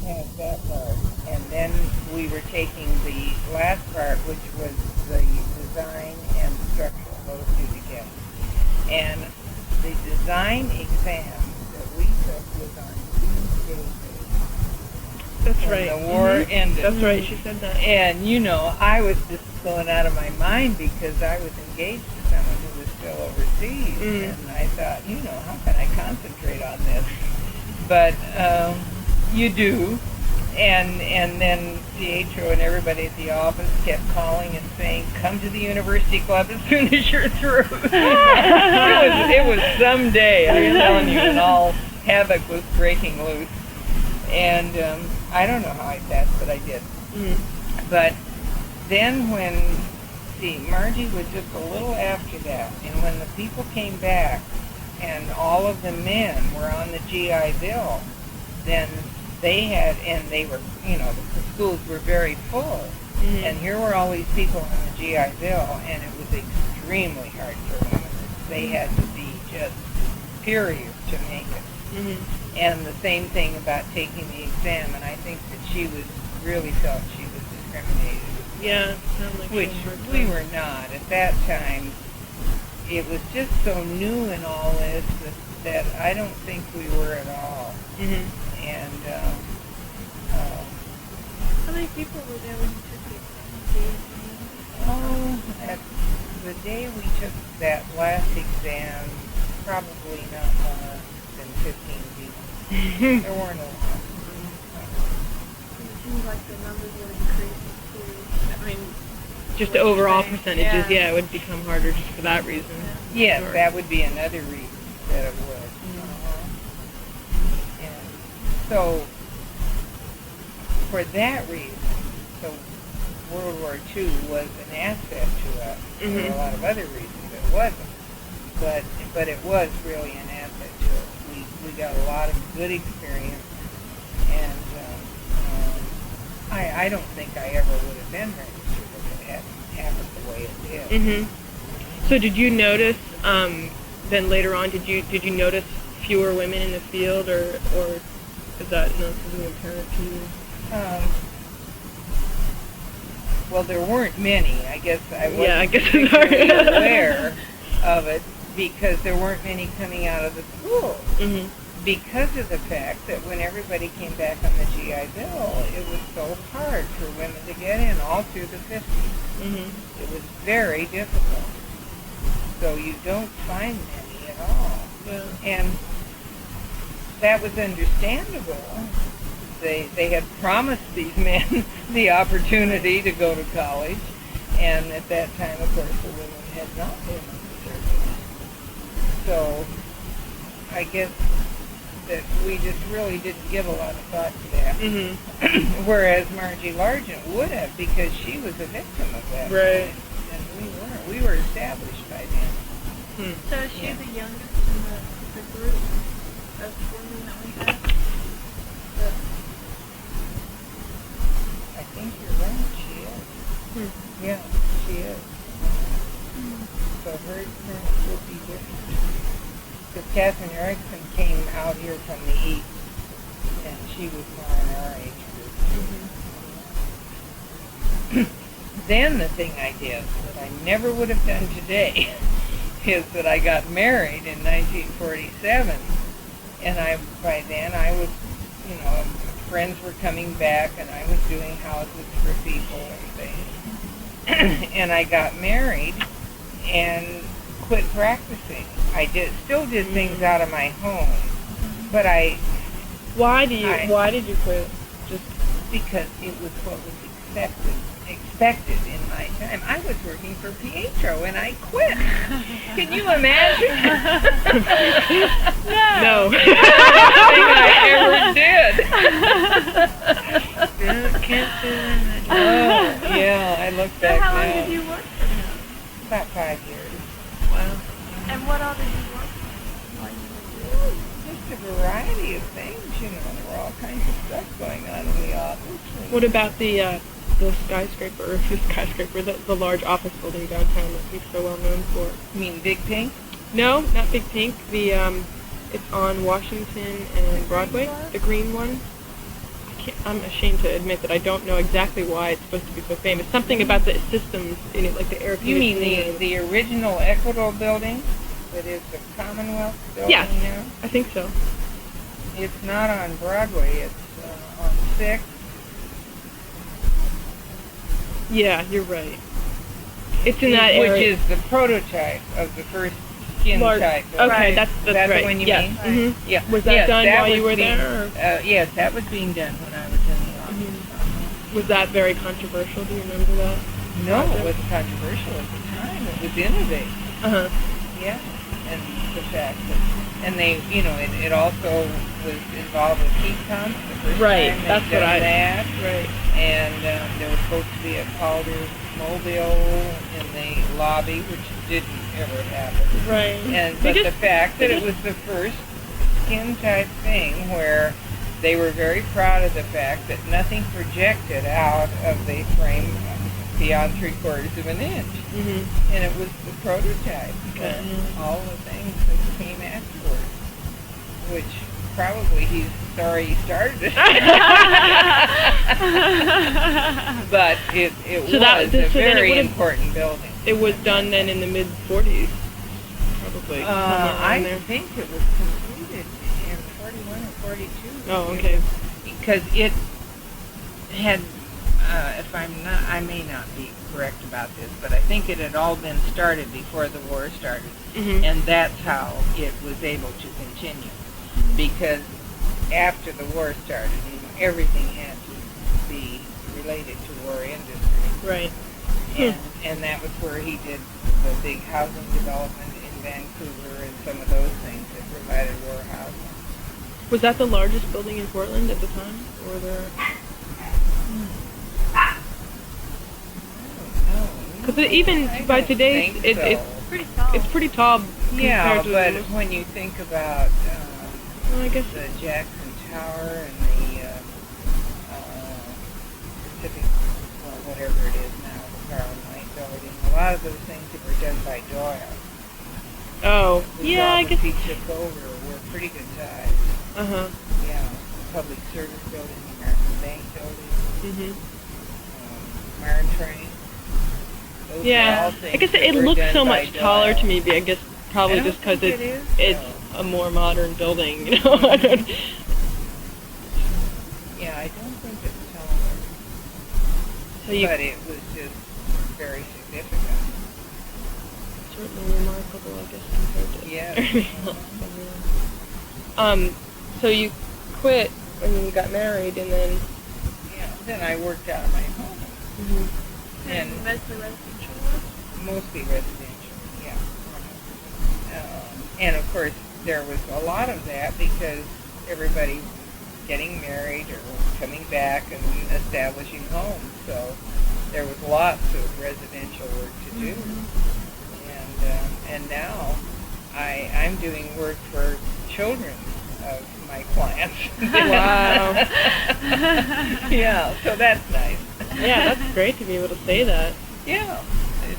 passed that part. And then we were taking the last part, which was the design and structural, those two together. And the design exam that we took was on Tuesday. That's right. The war ended. That's right, she said that. And, you know, I was just going out of my mind because I was engaged to someone who was still overseas. And I thought, you know, how can I concentrate on this? But you do. And then Pietro and everybody at the office kept calling and saying, come to the university club as soon as you're through. it was some day, I'm telling you, and all havoc was breaking loose. And I don't know how I passed, but I did. But then Margie was just a little after that, and when the people came back and all of the men were on the GI Bill, then they were, you know, the schools were very full. And here were all these people on the GI Bill, and it was extremely hard for women. They had to be just superior to make it. And the same thing about taking the exam, and I think that she really felt she was discriminated. Yeah, sounded like which we were not. At that time, it was just so new in all this that I don't think we were at all. And how many people were there when you took the exam? The day we took that last exam, probably not more than 15 people. There weren't a lot. It seems like the numbers would increase too. I mean, just the overall percentages, yeah, it would become harder just for that reason. Yes, sure. That would be another reason that it would. And so, for that reason, so World War II was an asset to us. For a lot of other reasons it wasn't. But it was really an asset to us. We got a lot of good experience, and I don't think I ever would have been registered if it hadn't happened the way it did. So did you notice, then later on, did you notice fewer women in the field, or is that not something apparent to you? Well, there weren't many. I guess I wasn't particularly aware of it because there weren't many coming out of the school. Because of the fact that when everybody came back on the GI Bill, it was so hard for women to get in all through the 50s. It was very difficult. So you don't find many at all. And that was understandable. They had promised these men the opportunity to go to college, and at that time, of course, the women had not been on the service. So I guess that we just really didn't give a lot of thought to that. Whereas Margie Largent would have, because she was a victim of that. Right. And we weren't. We were established by then. So is she the youngest in the group of women that we had? I think you're right, she is. Yeah, she is. So her experience would be different. Because Catherine Erickson came out here from the East, and she was more in our age group. Then the thing I did that I never would have done today is that I got married in 1947, and by then I was, you know, friends were coming back, and I was doing houses for people and things. And I got married and quit practicing. I still did things out of my home, but Why did you quit? Just because it was what was expected in my time. I was working for Pietro and I quit. Can you imagine? No. Thing I ever did. Can't do that. Oh, yeah, I look back now. So how long did you work for him? About 5 years. Wow. And what all did you work for while you were doing? Just a variety of things, you know. There were all kinds of stuff going on in the office. What about the skyscraper, the large office building downtown that he's so well known for? You mean Big Pink? No, not Big Pink. It's on Washington and Broadway. The green one. I I'm ashamed to admit that I don't know exactly why it's supposed to be so famous. Something about the systems in it, like the air You mean conditioning. the original Equitable building that is the Commonwealth building Yes, now? I think so. It's not on Broadway. It's on 6th. Yeah, you're right. It's in that Which area. is the prototype of the first skin type building. Okay, Right. that's Is that right. the one you yes. mean? Mhm. Yeah. Was that Yes, done while was you were being- there? Or? Yes, that was being done when I was in the office. Was that very controversial? Do you remember that? No, it wasn't controversial at the time. It was innovative. Uh-huh. Yeah, and the fact that, and they, it also was involved with heat pumps the first Right, time that's they'd what done I- that. Right. And there was supposed to be a Calder mobile in the lobby, which didn't ever happen. Right. But the fact that it was the first skin type thing where they were very proud of the fact that nothing projected out of the frame beyond 3/4 of an inch. Mhm. And it was the prototype Okay. for all the things that came afterwards, which probably he's sorry he started it. But it So that- was so a then it very would've- important building. It was done then in the mid-40s, probably. somewhere around I there. think it was completed in 41 or 42. Oh, okay. Because it had, if I'm not, I may not be correct about this, but I think it had all been started before the war started. Mhm. And that's how it was able to continue. Because after the war started, everything had to be related to war industry. Right. And that was where he did the big housing development in Vancouver and some of those things that provided war housing. Was that the largest building in Portland at the time? Or there? Because even by today's, it's Pretty tall. it's pretty tall Yeah, compared to but most- when you think about well, I guess the Jackson Tower and the Pacific, well, whatever it is now, the Power and Light building, a lot of those things that were done by Doyle. Oh, The yeah, I jobs guess. he took over were pretty good size. Uh-huh. Yeah, the Public Service Building, the American Bank Building, Mhm. Iron Train. Those were Yeah, all I things guess that it were looks done so by much taller Doyle. to me. I guess probably I don't just because think it is, it's though. a more modern building, you know. I don't- Yeah, I don't think it's taller, so you but it was just very significant. certainly remarkable, I guess, compared to Yeah. everything else. So you quit when you got married, and then. Yeah, then I worked out of my home, And and mostly residential work. mostly residential, yeah. And of course, there was a lot of that because everybody was getting married or coming back and establishing homes, so there was lots of residential work to do. And now I'm doing work for children of my clients. Wow. Yeah, so that's nice. Yeah, that's great to be able to say that. Yeah. It's,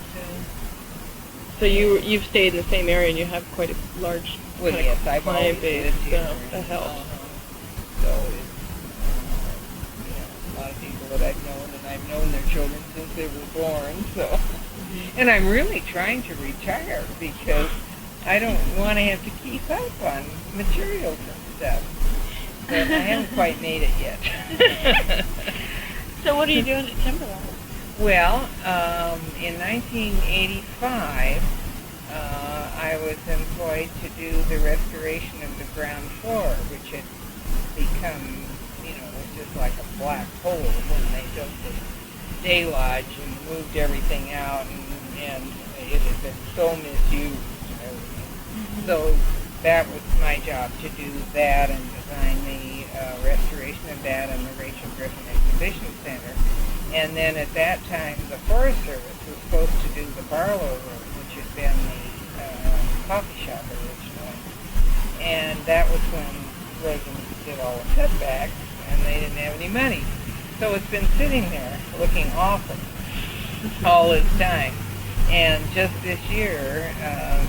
So you've stayed in the same area, and you have quite a large well, kind yes, of I've client always base. lived here. So that helps. So it's, a lot of people that I've known, and I've known their children since they were born, so. And I'm really trying to retire because I don't want to have to keep up on materials and stuff. But I haven't quite made it yet. So what are you doing at Timberline? Well, in 1985, I was employed to do the restoration of the ground floor, which had become, was just like a black hole when they built the day lodge and moved everything out, and it had been so misused and everything. So that was my job, to do that and design the restoration of that and the Rachel Griffin Exhibition Center. And then at that time, the Forest Service was supposed to do the Barlow Room, which had been the coffee shop originally. And that was when Reagan did all the cutbacks, and they didn't have any money. So it's been sitting there looking awful all this time. And just this year,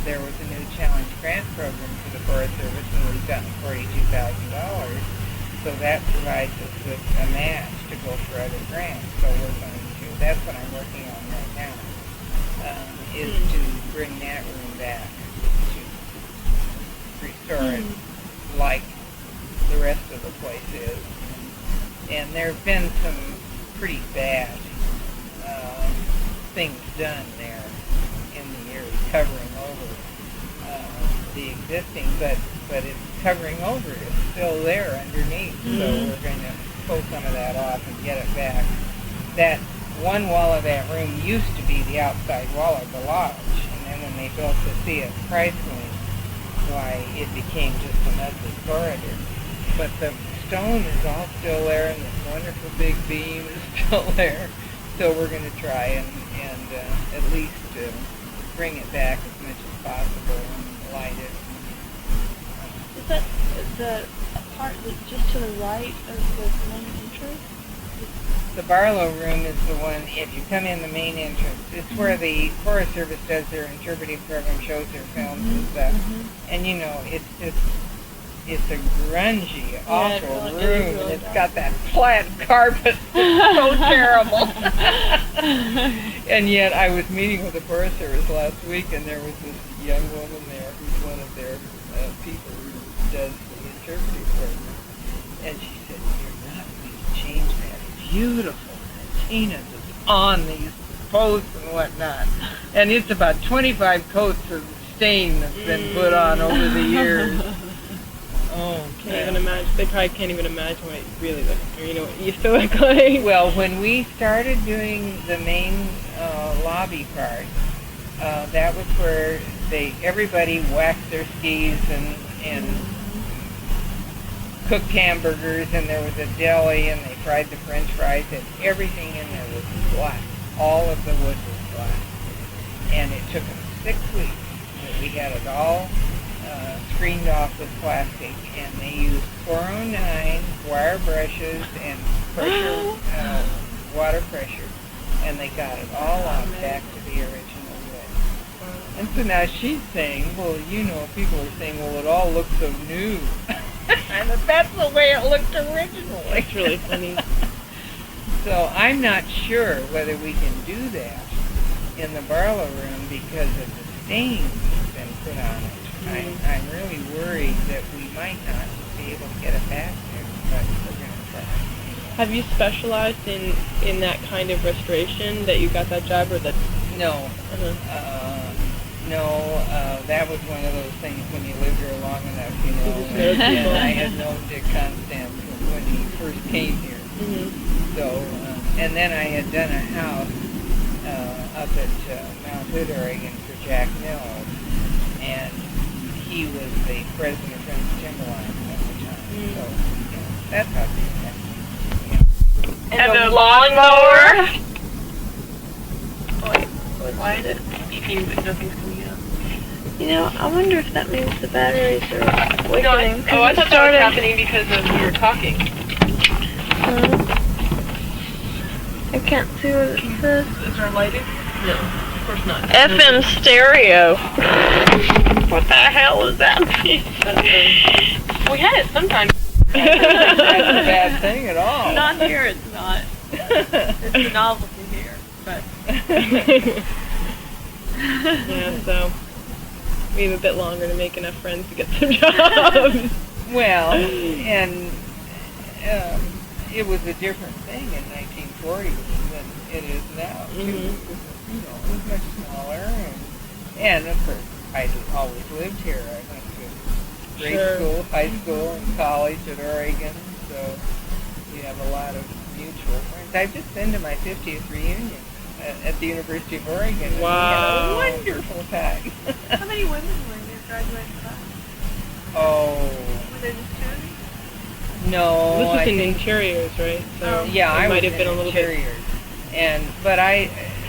there was a new challenge grant program for the Forest Service, and we've gotten $42,000. so that provides us with a match to go for other grants. So we're going to, that's what I'm working on right now, is to bring that room back, to restore it like the rest of the place is. And there have been some pretty bad things done there in the years, covering over the existing, but it's covering over. It's still there underneath, so we're going to pull some of that off and get it back. That one wall of that room used to be the outside wall of the lodge, and then when they built the C.S. Price wing, why, it became just an ugly corridor. But the stone is all still there, and this wonderful big beam is still there. So we're going to try and at least bring it back as much as possible and light it. Is that the part that's just to the right of the main entrance? The Barlow room is the one, if you come in the main entrance, it's where the Forest Service does their interpretive program, shows their films and stuff. And you know, it's a grungy, awful room, and it's got that flat carpet. It's so terrible. And yet, I was meeting with the Forest Service last week, and there was this young woman there who's one of their people who does the interpretive program. And she said, "You're not going to change that beautiful patina that's on these posts and whatnot." And it's about 25 coats of stain that's been put on over the years. Oh, can't even imagine. They probably can't even imagine what it really looks like, or, you know, what it used to look like. Well, when we started doing the main lobby part, that was where everybody waxed their skis and cooked hamburgers, and there was a deli, and they fried the French fries, and everything in there was black. All of the wood was black. And it took them 6 weeks, but we had it all screened off with plastic, and they used 409 wire brushes and pressure, water pressure, and they got it all off back to the original wood. And so now she's saying, well, you know, people are saying, well, it all looks so new. And that's the way it looked originally. It's really funny. So I'm not sure whether we can do that in the Barlow room because of the stains that's been put on it. I'm really worried that we might not be able to get it back there, but we're going to try. Have you specialized in that kind of restoration that you got that job, or that? No. That was one of those things when you lived here long enough, you know. And I had known Dick Constance when he first came here. So, and then I had done a house up at Mount Hood, Oregon for Jack Mills, and he was the president of Friends Timberline at the time. So, that's how things happen. And the lawnmower. Why is it? Nothing's coming out. You know, I wonder if that means the batteries are weakening. No, I thought that was happening because of you were talking. I can't see what it says. Is there lighting? No, of course not. FM stereo. What the hell is that mean? We had it sometimes. That's a bad thing at all. Not here, it's not. It's a novelty here, but... Yeah, so we have a bit longer to make enough friends to get some jobs. Well, and it was a different thing in 1940 than it is now, too. It was much smaller, and of course, I always lived here. I went to grade school, high school, and college at Oregon, so we have a lot of mutual friends. I've just been to my 50th reunion at the University of Oregon. Wow. We had a wonderful time. How many women were in your graduating class? Oh. Were there just two? No. This was I in think, interiors, right? So yeah, I might was have been in a little interiors. But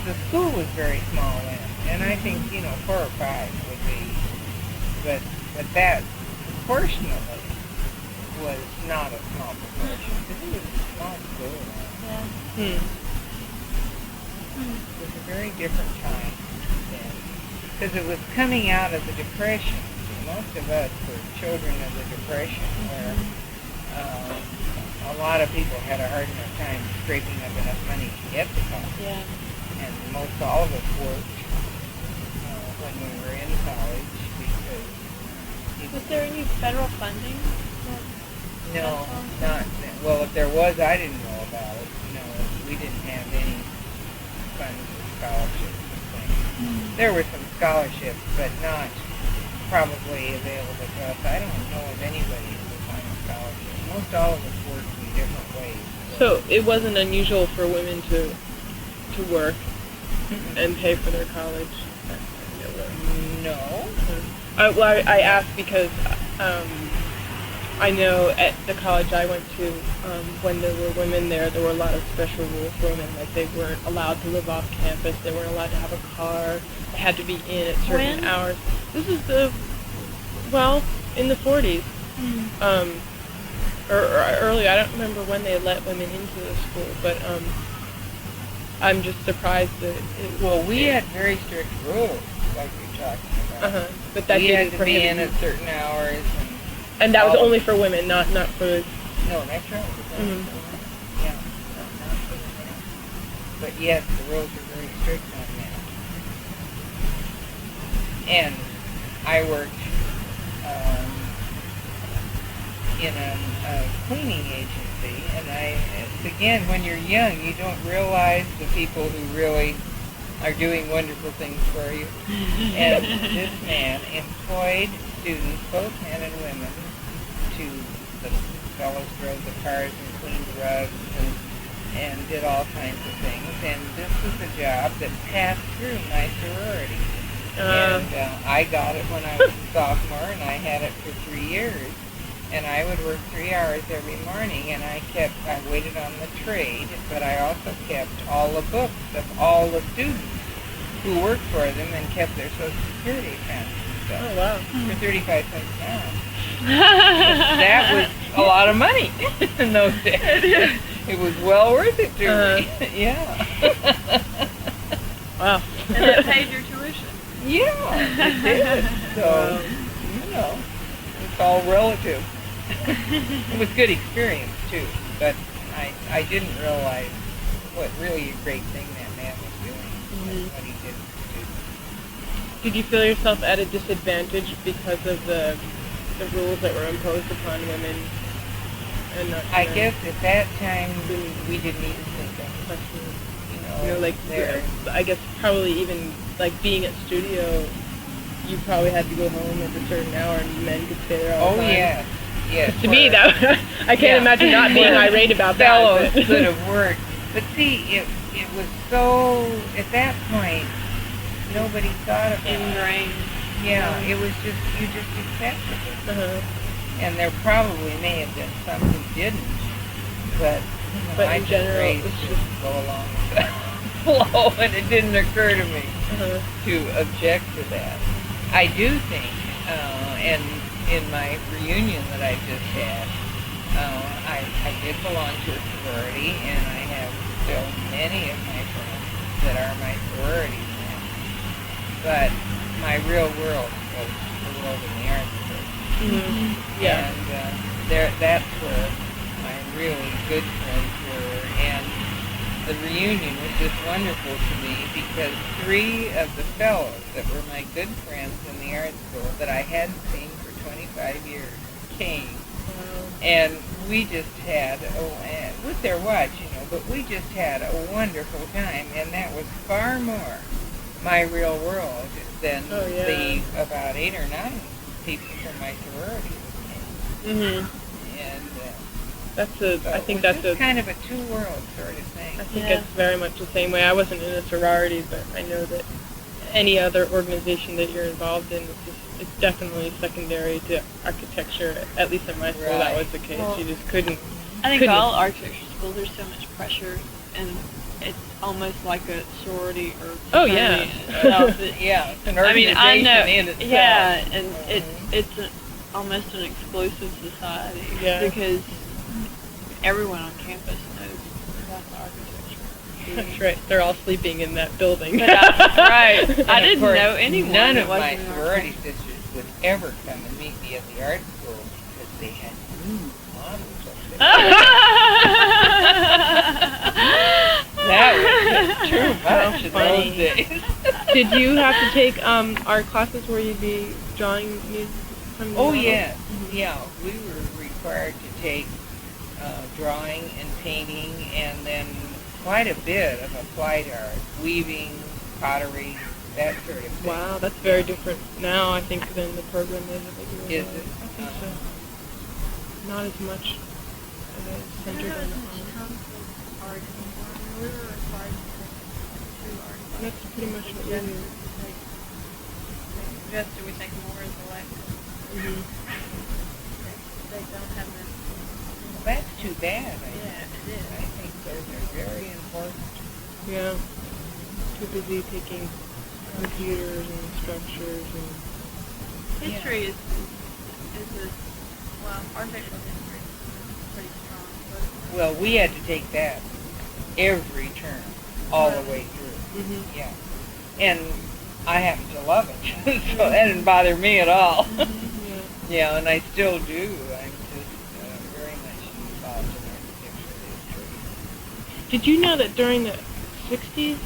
the school was very small then, and I think, 4 or 5 would be, but that portion of it was not a small proportion, because it was a small school. Yeah. It was a very different time then, because it was coming out of the Depression. Most of us were children of the Depression, where a lot of people had a hard enough time scraping up enough money to get to college. Yeah. And most all of us worked when we were in college because Was there any federal funding? no, not well. If there was, I didn't know about it. No, we didn't have any funds or scholarships and things. There were some scholarships, but not probably available to us. I don't know of anybody who was on a scholarship. Most all of us worked in different ways. So it wasn't unusual for women to work and pay for their college. No. Well, I asked because I know at the college I went to, when there were women there were a lot of special rules for women. Like they weren't allowed to live off campus. They weren't allowed to have a car. They had to be in at certain hours. This is in the 40s. Or early. I don't remember when they let women into the school, but I'm just surprised that we had very strict rules, like you're talking about. But that we didn't had to be in at certain hours, and that was only for women, not for. No, that's right. Yeah, not for the men. But yes, the rules are very strict on that. And I worked in a cleaning agency, and again, when you're young, you don't realize the people who really are doing wonderful things for you. And this man employed students, both men and women, the fellows drove the cars and cleaned the rugs and did all kinds of things. And this was a job that passed through my sorority. And I got it when I was a sophomore, and I had it for 3 years. And I would work 3 hours every morning, and I waited on the trade, but I also kept all the books of all the students who worked for them and kept their Social Security accounts and stuff. Oh, wow. For 35 cents an hour. That was a lot of money in those days. It was well worth it to me. Yeah. Wow. And that paid your tuition. Yeah, it did. So, it's all relative. It was a good experience, too, but I didn't realize what really a great thing that man was doing, and what he did for students. Did you feel yourself at a disadvantage because of the rules that were imposed upon women? And not I guess at that time, we didn't even think of there. I guess probably even like being at studio, you probably had to go home at a certain hour, and men could stay there all the time. Oh, yes. Yes. To me, that I can't imagine not being irate about that. Fellows could have worked. But see, it was so, at that point, nobody thought about it. Ingrained. Yeah, it was just, you just accepted it. And there probably may have been some who didn't, but I in general, it was just go along with the flow, and it didn't occur to me to object to that. I do think, and in my reunion that I just had, I did belong to a sorority, and I have still many of my friends that are my sorority friends. But my real world was the world in the arts group. Yeah. And that's where my really good friends were. And the reunion was just wonderful to me because 3 of the fellows that were my good friends in the art school that I hadn't seen for 25 years came. And we just had, with their watch, but we just had a wonderful time, and that was far more my real world than the about 8 or 9 people from my sorority. And I think that's kind of a two-world sort of thing. I think it's very much the same way. I wasn't in a sorority, but I know that any other organization that you're involved in, it's definitely secondary to architecture. At least in my school, that was the case. Well, you just couldn't. I think all architecture schools, there's so much pressure, and it's almost like a sorority or fraternity in itself. It's an organization in itself. Yeah, and it's almost an exclusive society because everyone on campus knows about the architecture. That's right. They're all sleeping in that building. But I didn't course, know anyone. None that of my wasn't an sorority architect. sisters would ever come and meet me at the art school because they had moved on models up there. That was too much in those days. Did you have to take art classes where you'd be drawing nude from the Oh, models? yes. Yeah, we were required to take drawing and painting, and then quite a bit of applied art, weaving, pottery, that sort of thing. Wow, that's very different now, I think, than the program is that they do. Is now. it? I think so. Not as much centered on the art anymore. We were required to take 2 art classes. That's pretty much what we do. Suggested we take more as elective. Mm-hmm. They don't have this. Well, that's too bad. Yeah, it is. I think those are very important. Yeah. Too busy taking computers and structures and... History is well, architectural history is pretty strong. But Well, we had to take that every term, all the way through. Mm-hmm. Yeah. And I happen to love it, so that didn't bother me at all. Mm-hmm. Yeah, and I still do. I'm just very much involved in architectural history. Did you know that during the 60s,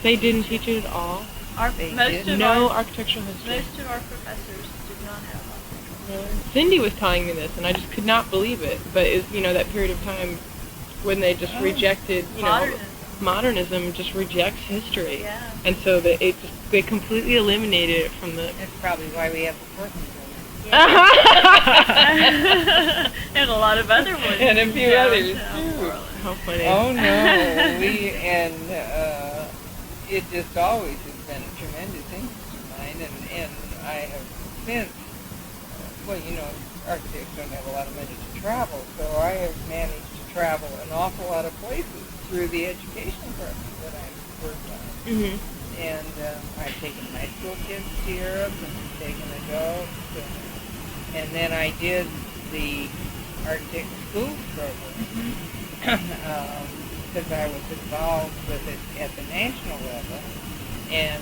they didn't teach it at all? They most did. of No our architectural history. most of our professors did not have architectural. Really? Cindy was telling me this, and I just could not believe it. But it's, that period of time when they just rejected, modernism just rejects history, Yeah. and so they completely eliminated it from the. That's probably why we have the Portland building. And a lot of other ones. And a few others, downtown too. Portland. How funny. Oh no, it just always has been a tremendous interest of mine, and I have since, architects don't have a lot of money to travel, so I have managed to travel an awful lot of places through the education department that I've worked on. Mm-hmm. And I've taken high school kids to Europe and taken adults, and then I did the architect schools program because I was involved with it at the national level. And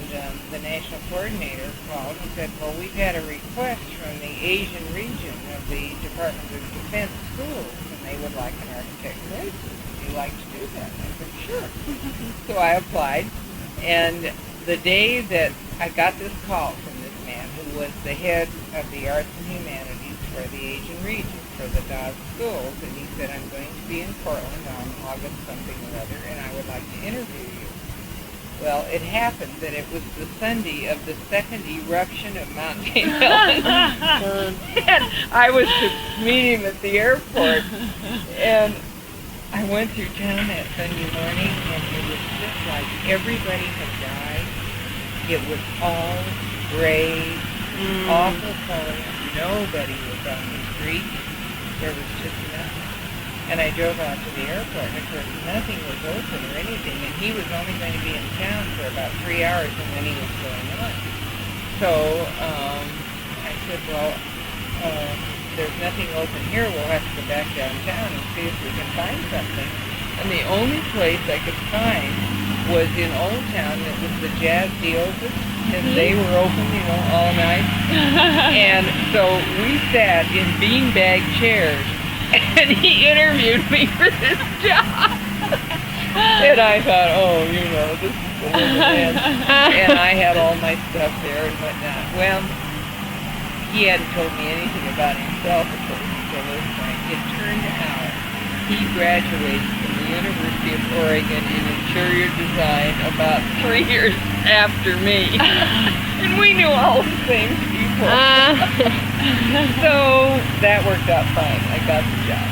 the national coordinator called and said, well, we've had a request from the Asian region of the Department of Defense schools, and they would like an architect races. Would you like to do that? And I said, sure. So I applied, and the day that I got this call from this man, who was the head of the arts and humanities for the Asian region, for the DAS schools, and he said, I'm going to be in Portland on August something or other, and I would like to interview you. Well, it happened that it was the Sunday of the second eruption of Mount St. Helens. And I was to meet him at the airport. And I went through town that Sunday morning, and it was just like everybody had died. It was all gray, awful color. Nobody was on the street. There was just nothing. And I drove out to the airport, and of course nothing was open or anything, and he was only going to be in town for about 3 hours, and then he was going on. So I said, well, there's nothing open here. We'll have to go back downtown and see if we can find something. And the only place I could find was in Old Town. It was the Jazz Deals, and they were open, all night. And so we sat in beanbag chairs, and he interviewed me for this job. And I thought, this is the woman. And I had all my stuff there and whatnot. Well, he hadn't told me anything about himself, of course, until this point. It turned out he graduated from the University of Oregon in interior design about 3 years after me. And we knew all the same people. So that worked out fine. I got the job.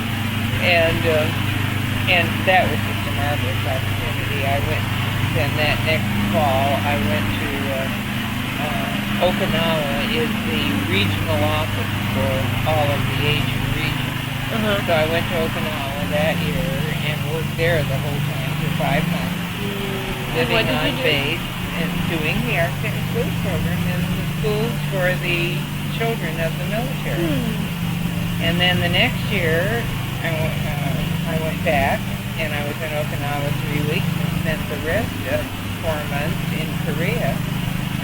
And that was just a marvelous opportunity. I went, then that next fall, I went to Okinawa is the regional office for all of the Asian region. So I went to Okinawa that year and worked there the whole time for 5 months, living on base and doing the architect schools program in the schools for the children of the military. And then the next year, I went back, and I was in Okinawa 3 weeks and spent the rest of 4 months in Korea.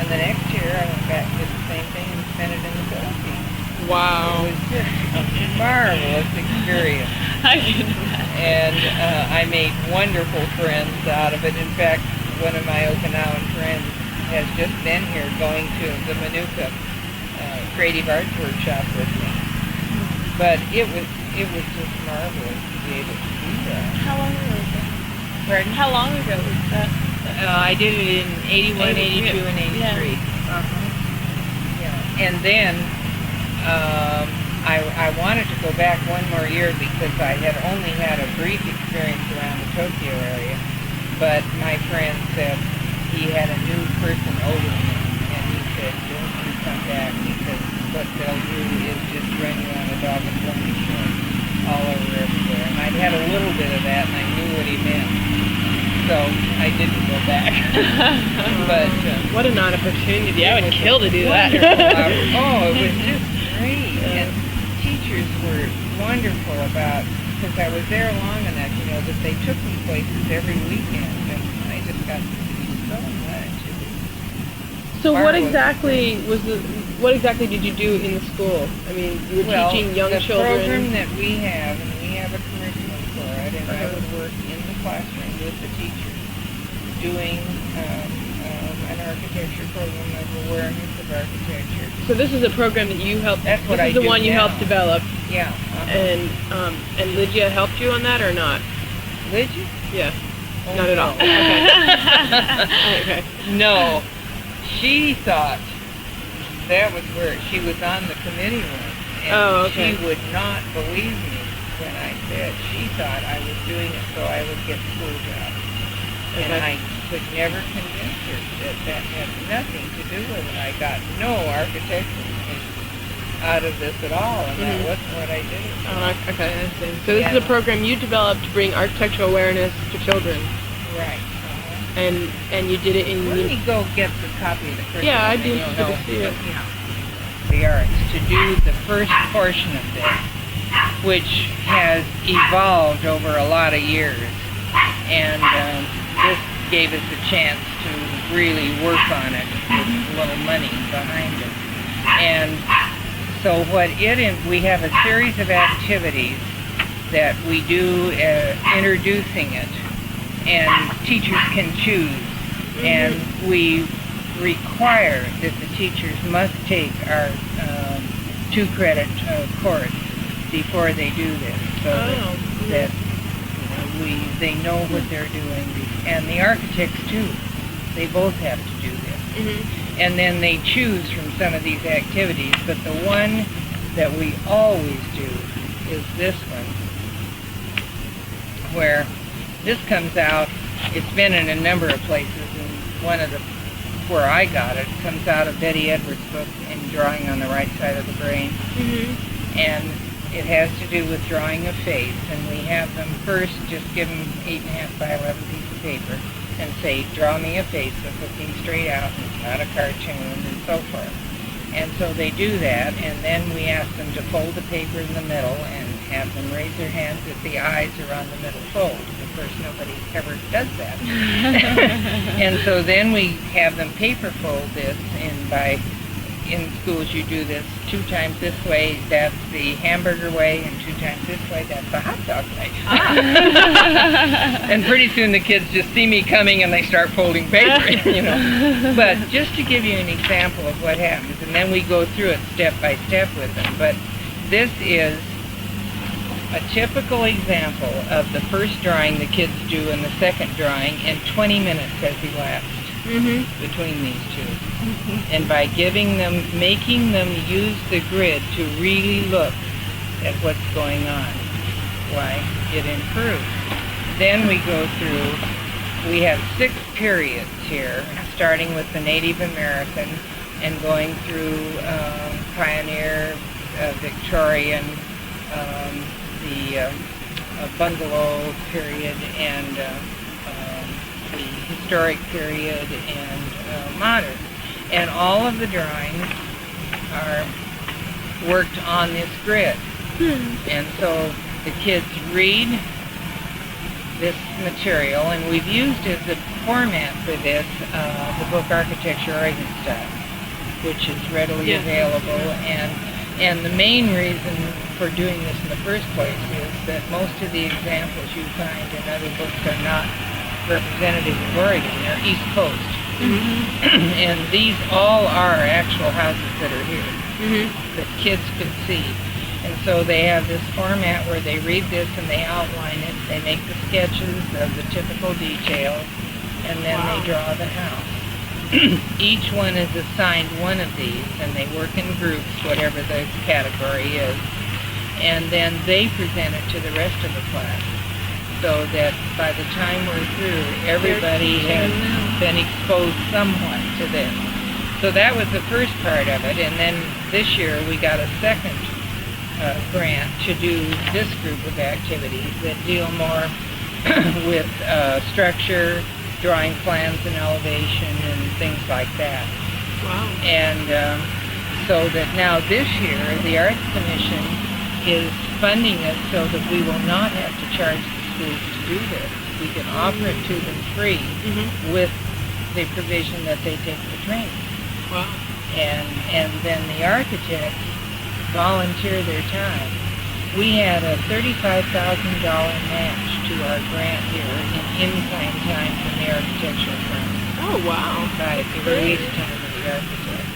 And the next year, I went back to the same thing and spent it in the Philippines. Wow. It was just a marvelous experience. I can imagine. And I made wonderful friends out of it. In fact, one of my Okinawan friends has just been here going to the Manuka Creative Arts Workshop with me. But it was just marvelous to be able to do that. How long ago was that? Pardon? How long ago was that? I did it in 81, 82, and 83. Yeah. And then I wanted to go back one more year because I had only had a brief experience around the Tokyo area. But my friend said he had a new person over him, and he said, don't you come back because what they'll do is just run you on a dog and pony show all over everywhere. And I'd had a little bit of that, and I knew what he meant. So I didn't go back. But what a non-opportunity. I would kill to do that. Oh, it was just great. And teachers were wonderful about, because I was there long enough, that they took me places every weekend, and I just got to see so much. So what marvelous. what exactly did you do in the school? I mean, you were teaching young children. The program that we have, and we have a curriculum for it, and I would work in the classroom with the teachers doing an architecture program of awareness of architecture. So this is a program that you helped. That's what this I is the do one you now. helped develop. Yeah. And Lydia helped you on that or not? Lydia? Yeah. Oh, Not at no. all. Okay. Okay. No. She thought that was where she was on the committee once, and she would not believe me when I said she thought I was doing it so I would get school jobs. And I could never convince her that had nothing to do with it. I got no architecture out of this at all, and that wasn't what I did. Oh, okay, I see. So this is a program you developed to bring architectural awareness to children. Right. And you did it in... Let me go get the copy of the curriculum. Yeah, I'd be and interested to see it. The arts to do the first portion of this, which has evolved over a lot of years, and this gave us a chance to really work on it with a little money behind it. And so we have a series of activities that we do introducing it, and teachers can choose, and we require that the teachers must take our 2-credit course before they do this, so that they know what they're doing, and the architects too. They both have to do this, and then they choose from some of these activities. But the one that we always do is this one, where this comes out. It's been in a number of places, and one of the where I got it comes out of Betty Edwards' book in Drawing on the Right Side of the Brain, and it has to do with drawing a face. And we have them first just give them 8.5 by 11 piece of paper and say, draw me a face that's looking straight out and it's not a cartoon, and so forth. And so they do that, and then we ask them to fold the paper in the middle and have them raise their hands if the eyes are on the middle fold. Of course, nobody ever does that. And so then we have them paper fold this, and in schools you do this 2 times this way, that's the hamburger way, and 2 times this way, that's the hot dog way. And pretty soon the kids just see me coming and they start folding paper, But just to give you an example of what happens, and then we go through it step by step with them. But this is a typical example of the first drawing the kids do and the second drawing, and 20 minutes has elapsed between these two. And by making them use the grid to really look at what's going on, why, it improves. Then we go through, we have 6 periods here, starting with the Native American and going through Pioneer, Victorian, the bungalow period, and the historic period, and modern. And all of the drawings are worked on this grid. And so the kids read this material, and we've used as a format for this the book Architecture Oregon Style, which is readily available, And the main reason for doing this in the first place is that most of the examples you find in other books are not representative of Oregon. They're East Coast. And these all are actual houses that are here that kids could see. And so they have this format where they read this and they outline it. They make the sketches of the typical details, and then they draw the house. Each one is assigned one of these, and they work in groups, whatever the category is. And then they present it to the rest of the class, so that by the time we're through, everybody has been exposed somewhat to this. So that was the first part of it, and then this year we got a second grant to do this group of activities that deal more with structure, drawing plans and elevation and things like that. Wow. And so that now this year the Arts Commission is funding it so that we will not have to charge the schools to do this. We can offer it to them free with the provision that they take the training. Wow. And then the architects volunteer their time. We had a $35,000 match to our grant here in in-kind time from the architectural firm. Oh, wow. By the release time of the architect.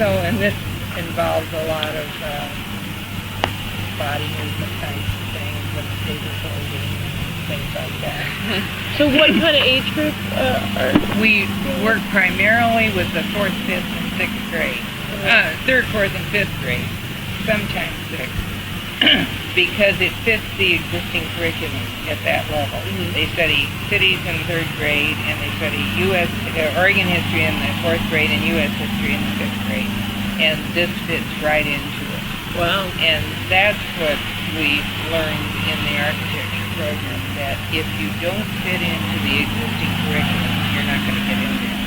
So, and this involves a lot of body movement types of things, and table folding, things like that. So what kind of age group are... We work primarily with the 4th, 5th, and 6th grade. 3rd, 4th, and 5th grade. Sometimes 6th. Because it fits the existing curriculum at that level. They study cities in 3rd grade, and they study Oregon history in the 4th grade and U.S. history in the 5th grade. And this fits right into it. Wow. And that's what we've learned in the architecture program, that if you don't fit into the existing curriculum, you're not going to get in there.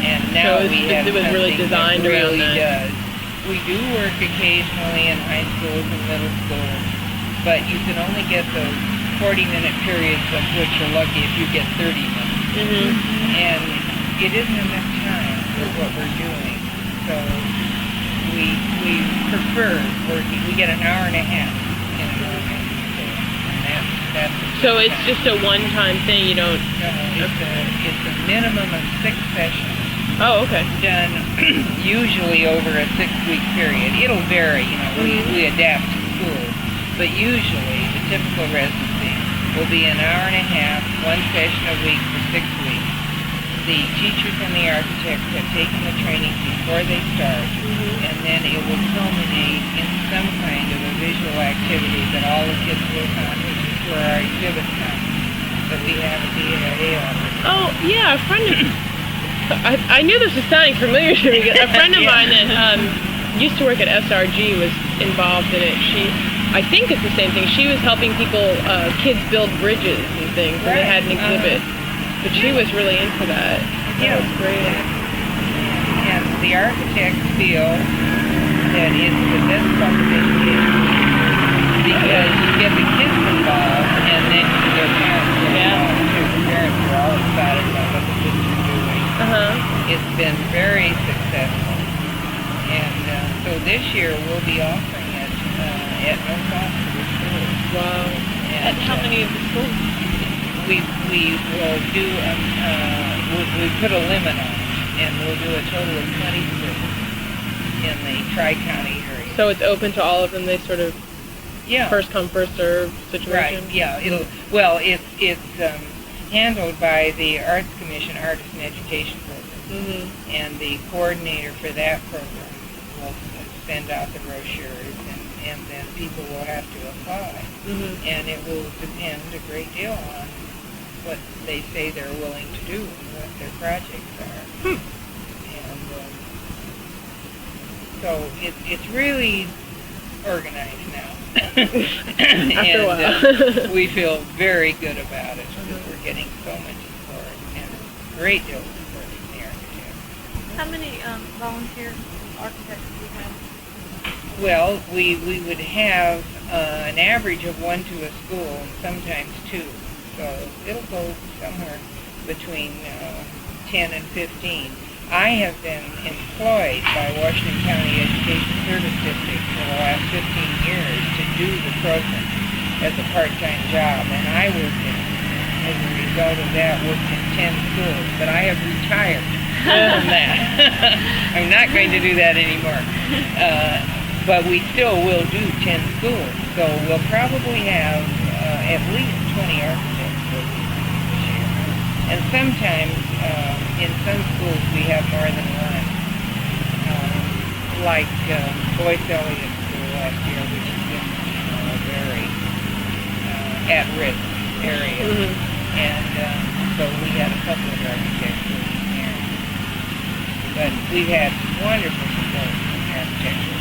And now So we have it was really something designed that around really that. does. We do work occasionally in high schools and middle schools, but you can only get those 40-minute periods, of which you're lucky if you get 30 minutes. And it isn't enough time for what we're doing. So we prefer working. We get an hour and a half in an elementary school, and that's So it's just a one-time thing, you don't... no, it's a minimum of 6 sessions. Oh, okay. Done usually over a 6-week period. It'll vary, we adapt to school, but usually the typical residency will be an hour and a half, 1 session a week for 6 weeks. The teachers and the architects have taken the training before they start, and then it will culminate in some kind of a visual activity that all the kids work on, which is where our exhibit comes, that we have at the AIA office. Oh, yeah, a friend of... I knew this was sounding familiar to me. A friend of mine that used to work at SRG was involved in it. I think it's the same thing. She was helping kids build bridges and things, and they had an exhibit. But she was really into that. That was great. And the architects feel that it's the best part of education because you get the kids involved, and then their parents are involved too. The parents are all excited about what the kids are doing. It's been very successful, and so this year we'll be offering it at no cost to the schools. Wow. At how many of the schools? We will do we put a limit on it, and we'll do a total of 26 in the Tri-County area. So it's open to all of them. They sort of first come, first serve situation. Right. Yeah. It's handled by the Arts Commission Artist and Education Program, and the coordinator for that program will send out the brochures, and then people will have to apply, and it will depend a great deal on what they say they're willing to do and what their projects are. And so it's really organized now. After a while. We feel very good about it because we're getting so much support and a great deal of support from the architects. How many volunteer architects do you have? Well, we would have an average of 1 to a school and sometimes 2. So it'll go somewhere between 10 and 15. I have been employed by Washington County Education service district for the last 15 years to do the program as a part-time job, and I worked in, as a result of that, worked in 10 schools, but I have retired from that. I'm not going to do that anymore. But we still will do 10 schools, so we'll probably have at least 20 architects working this year. And sometimes, in some schools, we have more than one. Like Boyce Elliott School last year, which is in a very at-risk area. Mm-hmm. And so we had a couple of architects working there. But we've had wonderful support from the architecture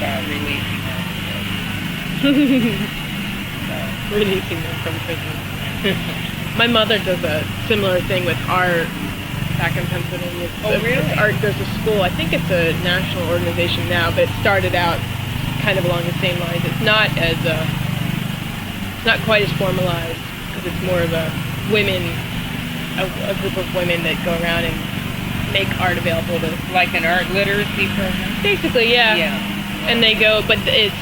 about releasing architects. Releasing them from prison. My mother does a similar thing with art back in Pennsylvania. Oh, really? There's a school, I think it's a national organization now, but it started out kind of along the same lines. It's not as it's not quite as formalized, because it's more of a group of women that go around and make art available to... Like an art literacy program? Basically, yeah. Yeah. And they go, but it's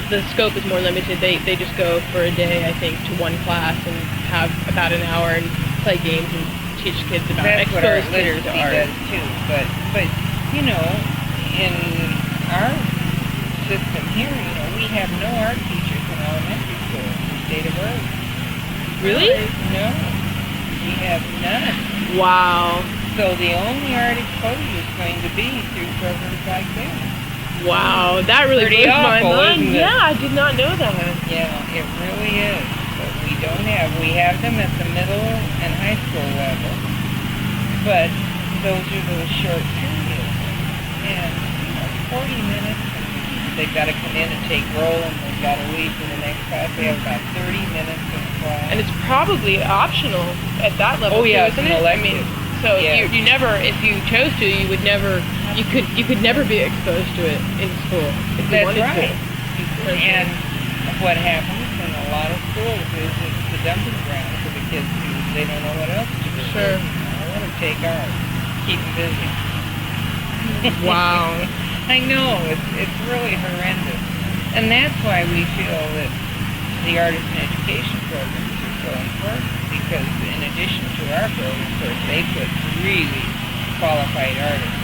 the scope is more limited. They just go for a day, I think, to one class and have about an hour and play games and teach kids about exposed literacy does too. But you know, in our system here, you know, we have no art teachers in elementary school in the state of Oregon. Really? No, we have none. Wow. So the only art exposure is going to be through programs like this. Wow, that really Pretty blows my awful, mind. isn't it? Yeah, I did not know that. Yeah, it really is. But we have them at the middle and high school level, but those are those short periods. And, you know, 40 minutes, and they've got to come in and take roll, and they've got to leave for the next class. They have about 30 minutes in class. And it's probably optional at that level, oh, yeah, too, isn't it's an it? elective. So yeah. you never, if you chose to, you could never be exposed to it in school if you That's wanted right. to. And what happens in a lot of schools is it's the dumping ground for the kids who they don't know what else to do. Sure. I want to take art, keep them busy. Wow. I know, it's really horrendous. And that's why we feel that the artist and education programs are so important, because in addition to our program, of course, they put really qualified artists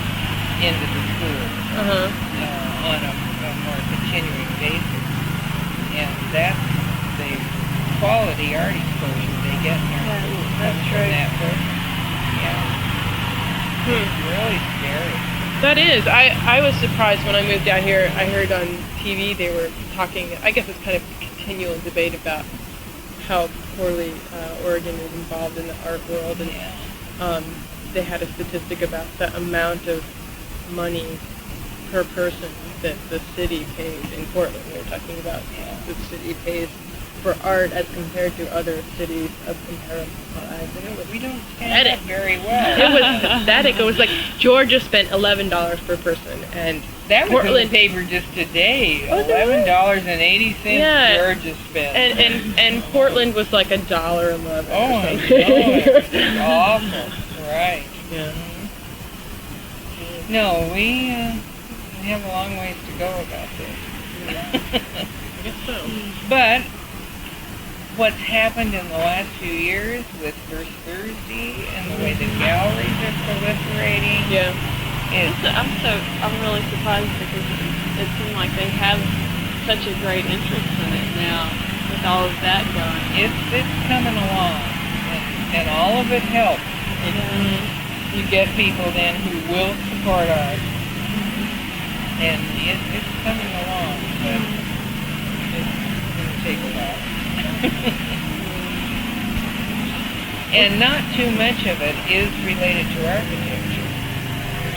into the school on a more continuing basis. And that's the quality art exposure they get in their school comes from that program. Yeah. It's really scary. That is. I was surprised when I moved out here. I heard on TV they were talking, I guess it's kind of a continual debate about how poorly Oregon is involved in the art world. And they had a statistic about the amount of money per person that the city pays in Portland. They were talking about the city pays for art as compared to other cities of comparable size. We don't stand up very well. It was pathetic. It was like Georgia spent $11 per person, and that was Portland, in the paper just today. $11.80. Yeah. Georgia spent. And Portland was like $1.11. Oh my God, it's awful. Right. Yeah. No, we have a long ways to go about this. I guess so. But what's happened in the last few years with First Thursday and the way the galleries are proliferating, I'm really surprised, because it seemed like they have such a great interest in it now with all of that going. It's coming along, and all of it helps. You get people then who will support art, and it's coming along, but it's going to take a while. And not too much of it is related to architecture.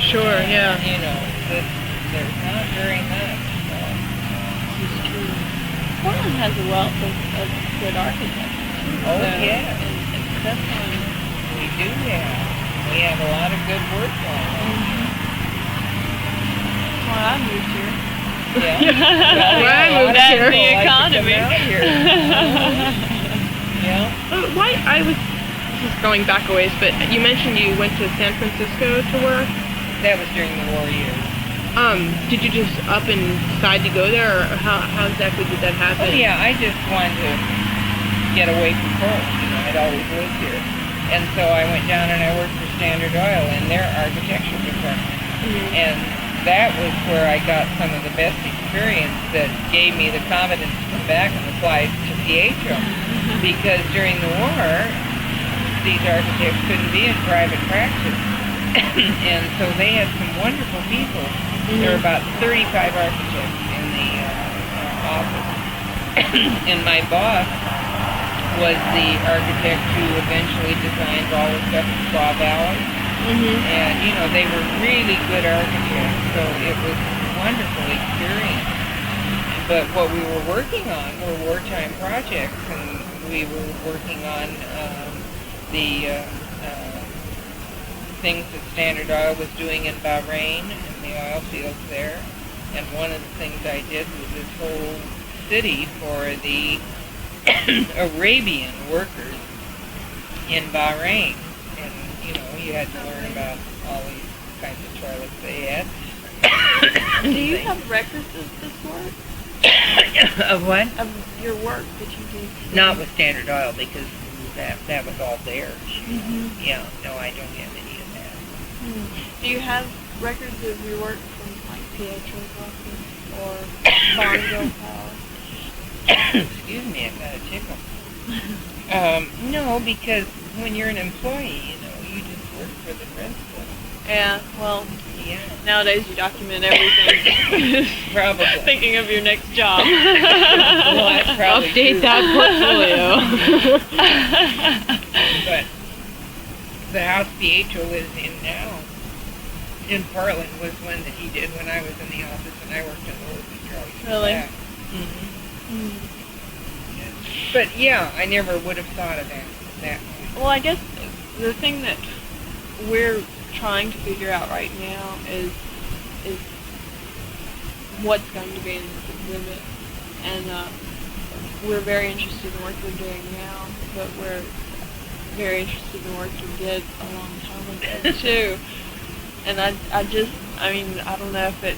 Sure, yeah. You know, there's not very much. So. It's true. Portland has a wealth of good architecture. Oh, yeah. And definitely. We do have. We have a lot of good work going on. That's why I moved here. Yeah. I moved here. Like The economy. Yeah. Why I was just going back a ways, but you mentioned you went to San Francisco to work. That was during the war years. Did you just up and decide to go there, or how exactly did that happen? Oh, yeah, I just wanted to get away from Portland. You know, I'd always lived here. And so I went down and I worked for Standard Oil in their architecture department. Mm-hmm. And that was where I got some of the best experience that gave me the confidence to come back and apply to Pietro. Because during the war, these architects couldn't be in private practice. And so they had some wonderful people. Mm-hmm. There were about 35 architects in the office. And my boss was the architect who eventually designed all the stuff in Squaw Valley. Mm-hmm. And, you know, they were really good architects, so it was a wonderful experience. But what we were working on were wartime projects, and we were working on the things that Standard Oil was doing in Bahrain and the oil fields there. And one of the things I did was this whole city for the Arabian workers in Bahrain. And, you know, you had to learn about all these kinds of toilets they had. Do you have records of this work? Of what? Of your work that you did? Not with Standard Oil, because that was all theirs. Mm-hmm. Yeah, no, I don't have any of that. Do you have records of your work from, like, Pietro's office or Bonneville Power? Excuse me, I've got a tickle. No, because when you're an employee, you know, you just work for the principal. Yeah, well, Yeah, nowadays you document everything. probably. Thinking of your next job. Well, that's probably Update true. that portfolio. But the house Pietro lives in now, in Portland, was one that he did when I was in the office and I worked in the orchestra. Really? Mm-hmm. But yeah, I never would have thought of that. Well, I guess the thing that we're trying to figure out right now is what's going to be in this exhibit, and we're very interested in the work we're doing now, but we're very interested in the work you did a long time ago too. And I mean, I don't know if it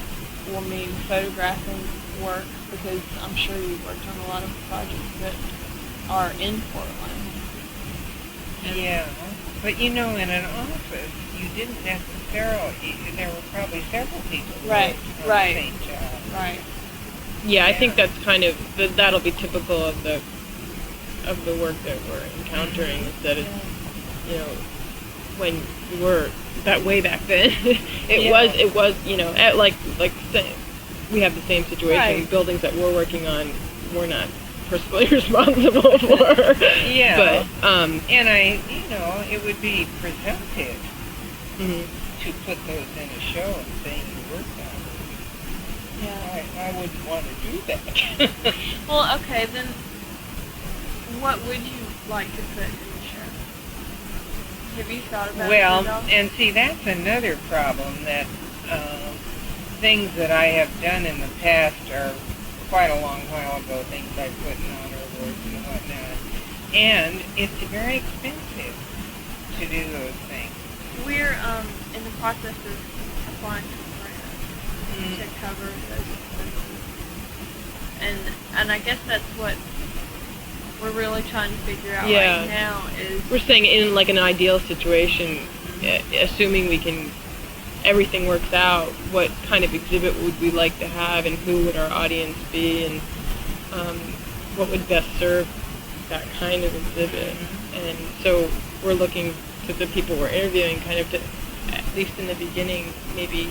will mean photographing work, because I'm sure you've worked on a lot of projects that are in Portland. And Yeah, but you know, in an office, you didn't necessarily, there were probably several people who Right, worked on right. the same job. Right. Yeah, I think that's kind of that'll be typical of the work that we're encountering. Is that it's, you know, when we were that way back then, it was you know we have the same situation. Right. Buildings that we're working on, we're not personally responsible for. Yeah. But And you know, it would be presumptive mhm. to put those in a show and say you worked on it. Yeah. I wouldn't want to do that. Well, okay, then what would you like to put in the show? Have you thought about it Well, at all? and see, that's another problem, that things that I have done in the past are quite a long while ago, things I put in honor awards and whatnot. And it's very expensive to do those things. We're in the process of applying for grants to cover those expenses. And I guess that's what we're really trying to figure out Yeah. right now is We're saying in like an ideal situation, assuming everything works out, what kind of exhibit would we like to have, and who would our audience be, and what would best serve that kind of exhibit. And so we're looking to the people we're interviewing kind of to, at least in the beginning, maybe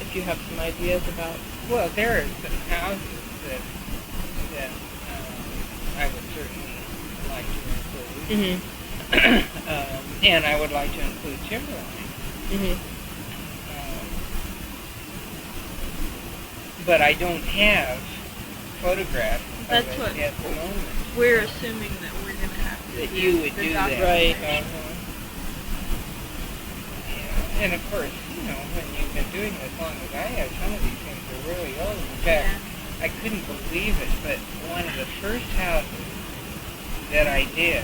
if you have some ideas about. Well, there are some houses that I would certainly like to include. Mm-hmm. And I would like to include Timberline. Mm-hmm. But I don't have photographs That's of what it at the moment. we're assuming that we're going to have to That do you would the do that. Right. documentation. Yeah. And of course, you know, when you've been doing it as long as I have, some of these things are really old. In fact, I couldn't believe it, but one of the first houses that I did,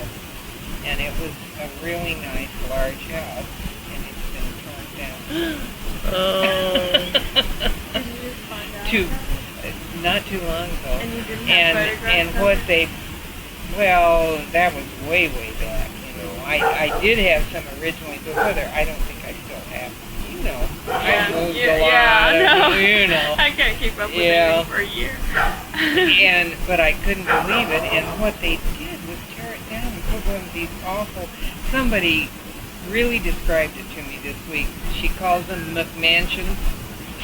and it was a really nice large house, and it's been torn down. Oh. not too long ago. And you didn't have photographs and of what it? they, well, that was way back. You know, I did have some originally, but whether I don't think I still have. You know, I moved a lot. I know. You know. I can't keep up with Yeah. anything for a year. But I couldn't believe it. And what they did was tear it down and put one of these awful. Somebody really described it to me this week. She calls them McMansions.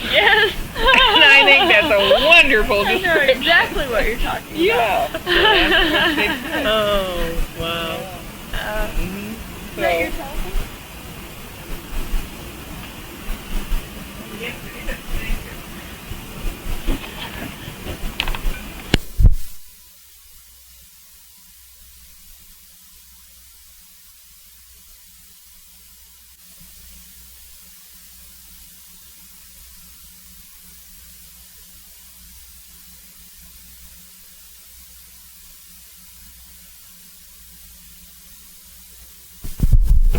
Yes. And I think that's a wonderful I know description. exactly what you're talking about. Yeah. So that's what they said. Oh, wow. Mhm. Is that your telephone? Yes, it is. Thank you.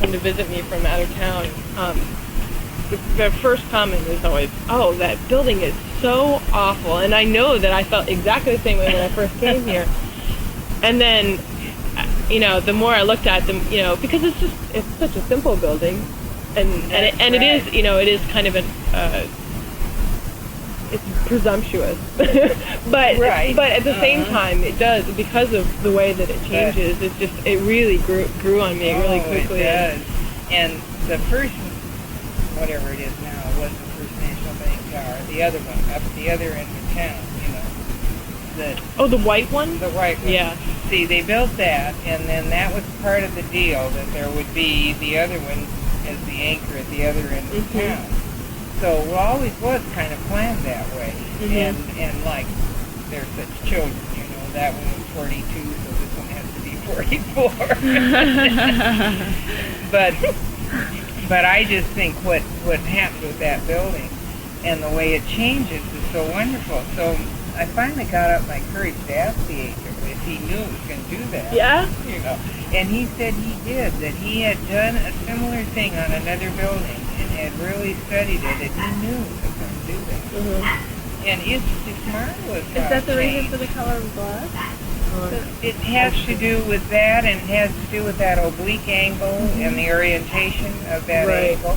Come to visit me from out of town, the first comment is always, "Oh, that building is so awful," and I know that I felt exactly the same way when I first came here. And then, you know, the more I looked at them, you know, because it's such a simple building, and it is, you know, it is kind of it's presumptuous, but Right. but at the same time, it does, because of the way that it changes. It really grew on me really quickly. It does. And the first, whatever it is now, was the First National Bank Tower. The other one, up at the other end of town, you know. Oh, the white one? The white one. Yeah. See, they built that, and then that was part of the deal, that there would be the other one as the anchor at the other end of Mhm. town. So it always was kind of planned that way. Mhm. And like, they're such children, you know, that one was 42, so this one has to be 44. But I just think what happened with that building and the way it changes is so wonderful. So I finally got up my courage to ask the agent if he knew it was going to do that. Yeah? You know, and he said he did, that he had done a similar thing on another building and had really studied it, and he knew it was going to do that. Mhm. And it's marvelous. Is that the reason for the color of glass? It has to do with that, and it has to do with that oblique angle and the orientation of that Right. angle.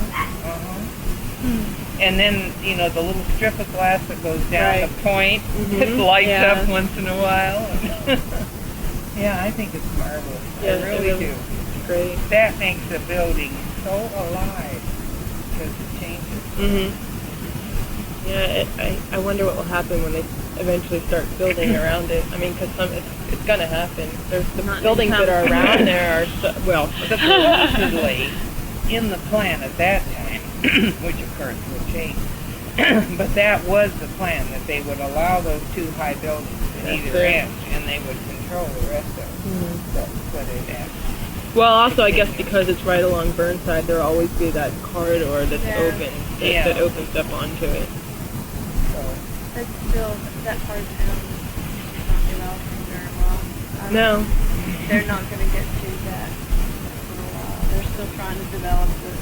And then, you know, the little strip of glass that goes down Right. the point, Mhm. it lights Yeah. up once in a while. Yeah, I think it's marvelous. Yeah, I really do. It's great. That makes the building so alive because it changes. Mhm. Yeah, I wonder what will happen when they eventually start building around it. I mean, because it's going to happen. There's the Not buildings that are anytime around there are well. Supposedly, in the plan at that time, which of course will change, but that was the plan, that they would allow those two high buildings at That's either it. end, and they would control the rest of it. Mhm. That's what it happened. Well, also, I guess because it's right along Burnside, there'll always be that corridor that's Yeah. open, that opens up onto it. So, It's still, that part of town is not developing very well. No. They're not going to get to that for a while. They're still trying to develop the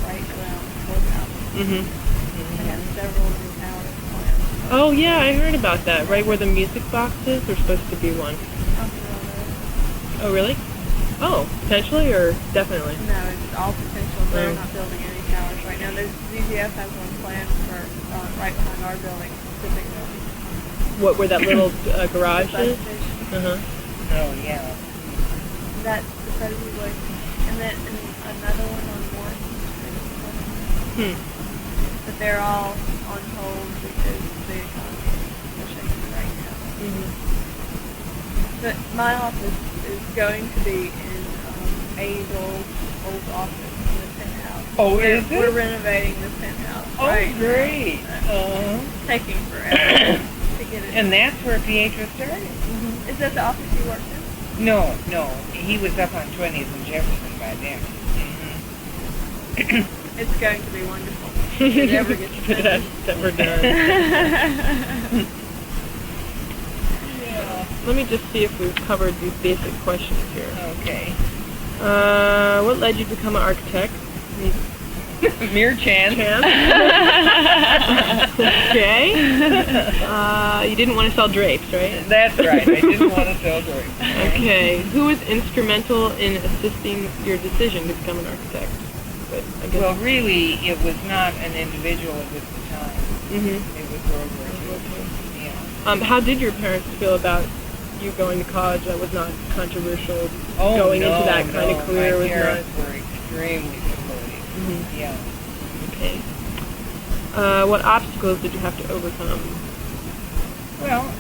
right around the courthouse. Mhm. They have several new towers planned. Oh yeah, I heard about that. Right where the music box is, there's supposed to be one. Oh really? Oh, potentially or definitely? No, it's all potential. They're Oh. not building any towers right now. There's ZGF has one planned for right behind our building, Pacific Building. What, where that little garage The bus is? station. Uh-huh. oh yeah. That's supposedly, and then another one on Morris Street. But they're all on hold because the economy is shaking right now. Mhm. But my office is going to be in A's old office in the penthouse. Oh, is it? We're renovating the penthouse. Oh, right now. great. Taking forever to get it. And that's where Pietro started. Is that the office you worked in? No, he was up on 20th and Jefferson by then. It's going to be wonderful. If it ever gets If that's finished. ever done. Let me just see if we've covered these basic questions here. Okay. What led you to become an architect? Mere chance. Chance? Okay. You didn't want to sell drapes, right? That's right. I didn't want to sell drapes. Okay. Who was instrumental in assisting your decision to become an architect? But I guess Well, really, it was not an individual. It was the time. Mhm. It was World War II. Yeah. How did your parents feel about you going to college? That was not controversial. Oh, Going no, into that kind of career my was parents not. were extremely supportive. Mhm. Yeah. Okay. What obstacles did you have to overcome? Well,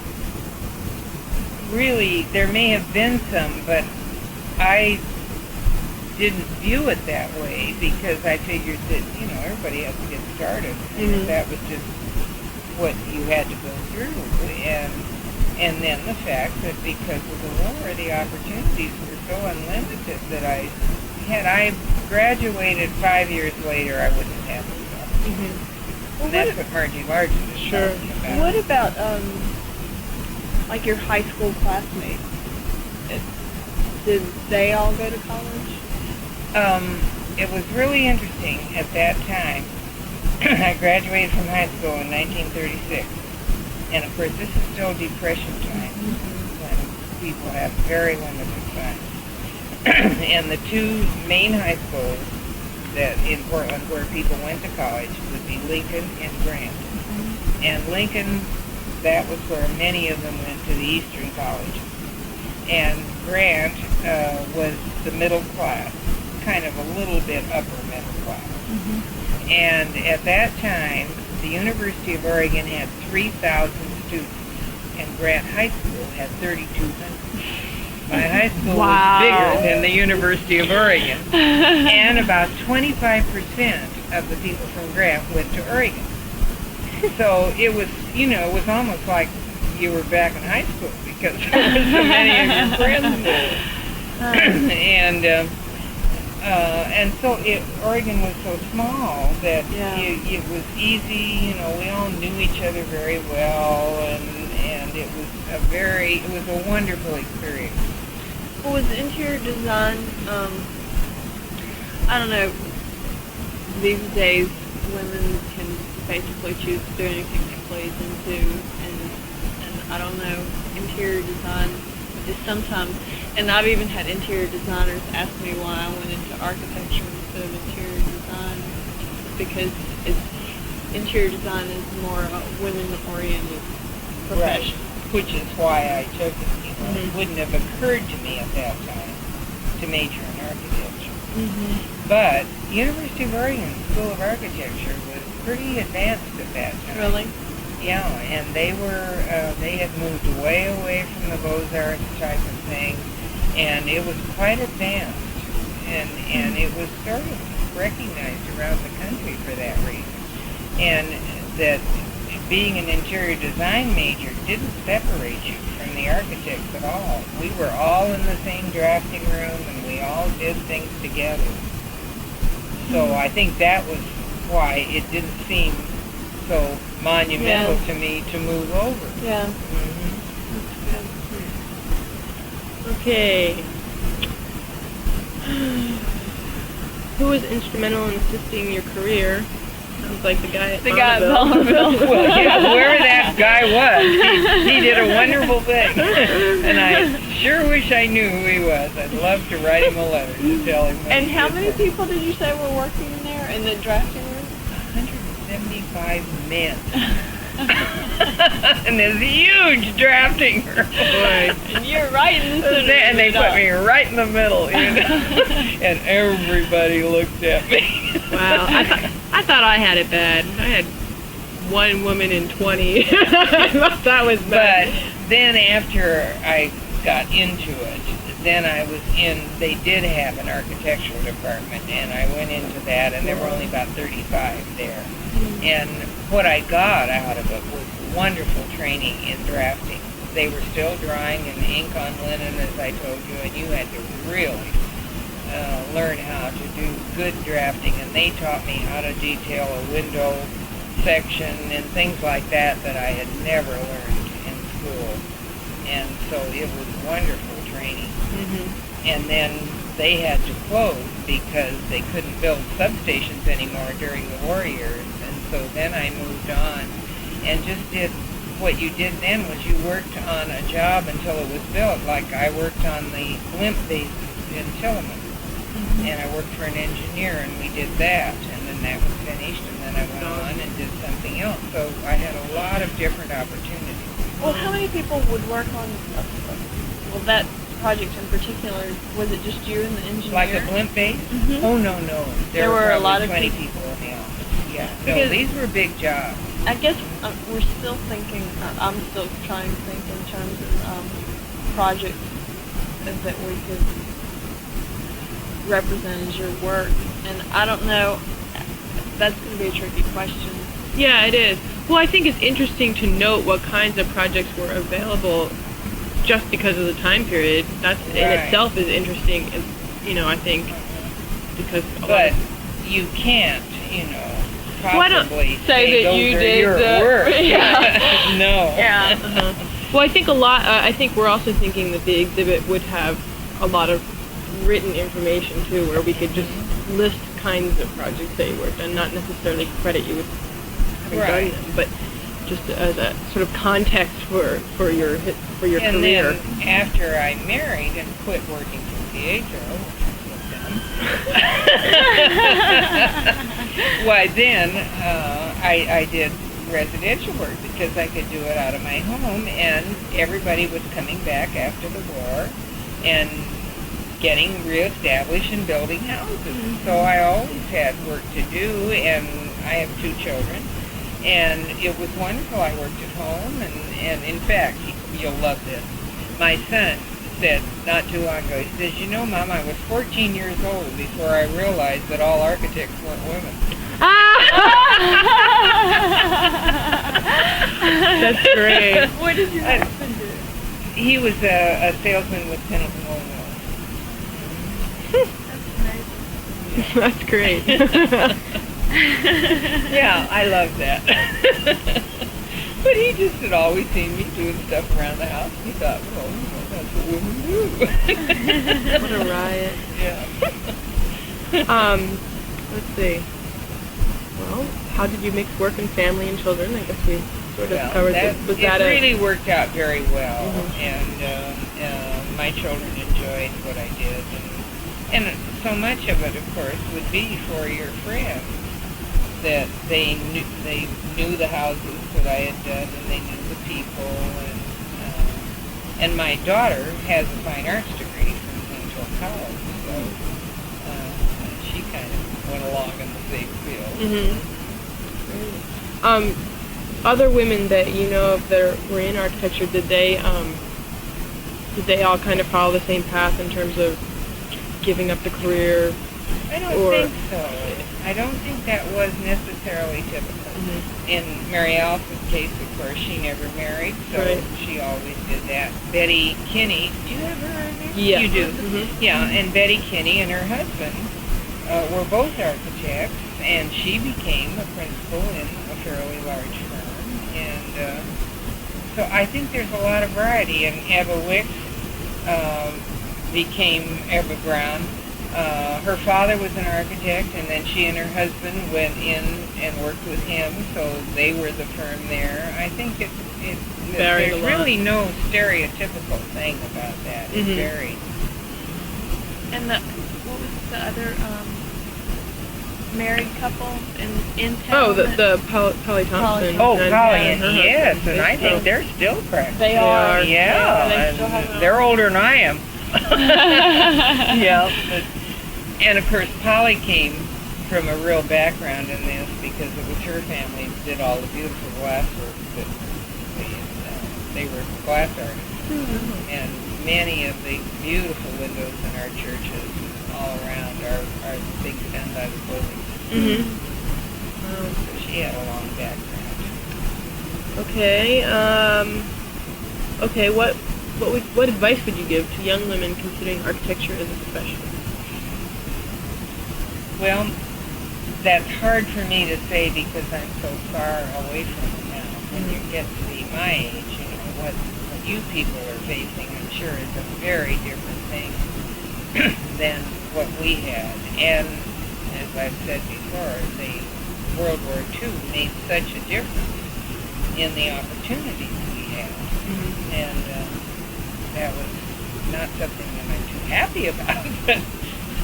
really, there may have been some, but I didn't view it that way because I figured that, everybody has to get started. And that was just what you had to go through. And then the fact that because of the war, the opportunities were so unlimited that had I graduated 5 years later, I wouldn't have had this opportunity. Well, That's what MatriArchs is talking about. What about like your high school classmates? Did they all go to college? It was really interesting at that time. I graduated from high school in 1936. And of course, this is still Depression time when people have very limited funds. And the two main high schools that in Portland where people went to college would be Lincoln and Grant. And Lincoln, that was where many of them went to the Eastern College. And Grant was the middle class, kind of a little bit upper middle class. And at that time, the University of Oregon had 3,000 students, and Grant High School had 3,200. My high school was bigger than the University of Oregon, and about 25% of the people from Grant went to Oregon. So it was, it was almost like you were back in high school because there were so many of your friends there. And so Oregon was so small that it was easy. We all knew each other very well, and it was a wonderful experience. Well, was interior design, I don't know, these days women can basically choose to do anything they please into, and I don't know, interior design is sometimes, and I've even had interior designers ask me why I went into architecture instead of interior design, because interior design is more a women-oriented profession. Right. Which is why I took it. It wouldn't have occurred to me at that time to major in architecture. But University of Oregon School of Architecture was pretty advanced at that time. Really? Yeah, and they had moved way away from the Beaux-Arts type of thing, and it was quite advanced, and it was sort of recognized around the country for that reason. And that being an interior design major didn't separate you from the architects at all. We were all in the same drafting room, and we all did things together. So I think that was why it didn't seem so monumental to me to move over. Yeah. Okay. Who was instrumental in assisting your career? Sounds like the guy at Bonneville. Well, yeah, whoever that guy was, he did a wonderful thing. And I sure wish I knew who he was. I'd love to write him a letter to tell him. And how many people did you say were working in there in the drafting room? 175 men. And this huge drafting room. And you're right in the center. And they put me right in the middle, and everybody looked at me. Wow, I thought I had it bad. I had one woman in 20. I thought that was bad. But then after I got into it, then I was they did have an architectural department, and I went into that, and there were only about 35 there. And what I got out of it was wonderful training in drafting. They were still drying in ink on linen, as I told you, and you had to really learn how to do good drafting, and they taught me how to detail a window section and things like that I had never learned in school. And so it was wonderful training. And then they had to close because they couldn't build substations anymore during the war years. And so then I I moved on, and just did what you did then was you worked on a job until it was built. Like I worked on the blimp bases in Tillman, and I worked for an engineer, and we did that, and then that was finished, and then I went on and did something else. So I had a lot of different opportunities. Well, how many people would work on that project in particular? Was it just you and the engineer? Like a blimp base? Oh, no. There were probably a lot of 20 people. people in the office. Yeah. No, Because these were big jobs. I guess we're still thinking, I'm still trying to think in terms of projects that we could represent as your work. And I don't know, that's going to be a tricky question. Yeah, it is. Well, I think it's interesting to note what kinds of projects were available just because of the time period. That's in itself is interesting, I think, because But you can't, possibly say that those you are did your the work. Yeah. No. Yeah. Well, I think I think we're also thinking that the exhibit would have a lot of written information too, where we could just list kinds of projects that you worked on, not necessarily credit you with having done them, but just as a sort of context for your And career. then after I married and quit working for Pietro, why then I did residential work because I could do it out of my home, and everybody was coming back after the war and getting reestablished and building houses. So I always had work to do, and I have 2 children, and it was wonderful. I worked at home, and in fact, you'll love this. My son said not too long ago, he says, Mom, I was 14 years old before I realized that all architects weren't women. That's great. What did your husband do? He was a salesman with Pendleton Oil That's great. Yeah, I love that. But he just had always seen me doing stuff around the house, and he thought, well, that's what women do. What a riot. Yeah. Let's see. Well, how did you mix work and family and children? I guess we sort of covered that. Was that it really worked out very well, and my children enjoyed what I did, and so much of it, of course, would be for your friends, that they knew the houses that I had done, and they knew the people, and my daughter has a fine arts degree from Central College, so she kind of went along in the same field. Other women that you know of that were in architecture, did they all kind of follow the same path in terms of giving up the career? I don't think so. I don't think that was necessarily typical. In Mary Alice's case, of course, she never married, so she always did that. Betty Kinney, do you have her in there? Yeah. You do? Yeah, and Betty Kinney and her husband were both architects, and she became a principal in a fairly large firm. And so I think there's a lot of variety. And Eva Wicks became Eva Brown. Her father was an architect, and then she and her husband went in and worked with him, so they were the firm there. I think there's really no stereotypical thing about that. It varied. And what was the other married couple in town? Oh, the Polly Thompson. Oh, Polly, yes, and I think they're still practicing. They are. Yeah, they still have they're older than I am. Yeah, and of course, Polly came from a real background in this because it was her family that did all the beautiful glass work. They were glass artists, and many of the beautiful windows in our churches all around are things done by the building. So she had a long background. Okay. What advice would you give to young women considering architecture as a profession? Well, that's hard for me to say because I'm so far away from it now. When you get to be my age, what you people are facing, I'm sure, is a very different thing than what we had. And as I've said before, World War II made such a difference in the opportunities we had. And that was not something that I'm too happy about, but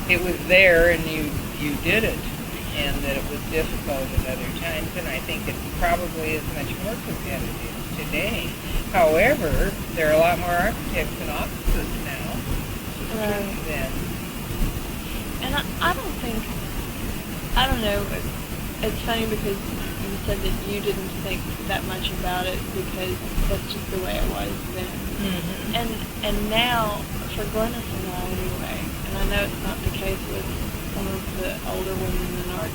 it was there and you did it. And that it was difficult at other times, and I think it probably is much more competitive today. However, there are a lot more architects in offices now than. And I don't know, it's funny because you said that you didn't think that much about it because that's just the way it was then. And now, for Glennis and I anyway, and I know it's not the case with some of the older women in our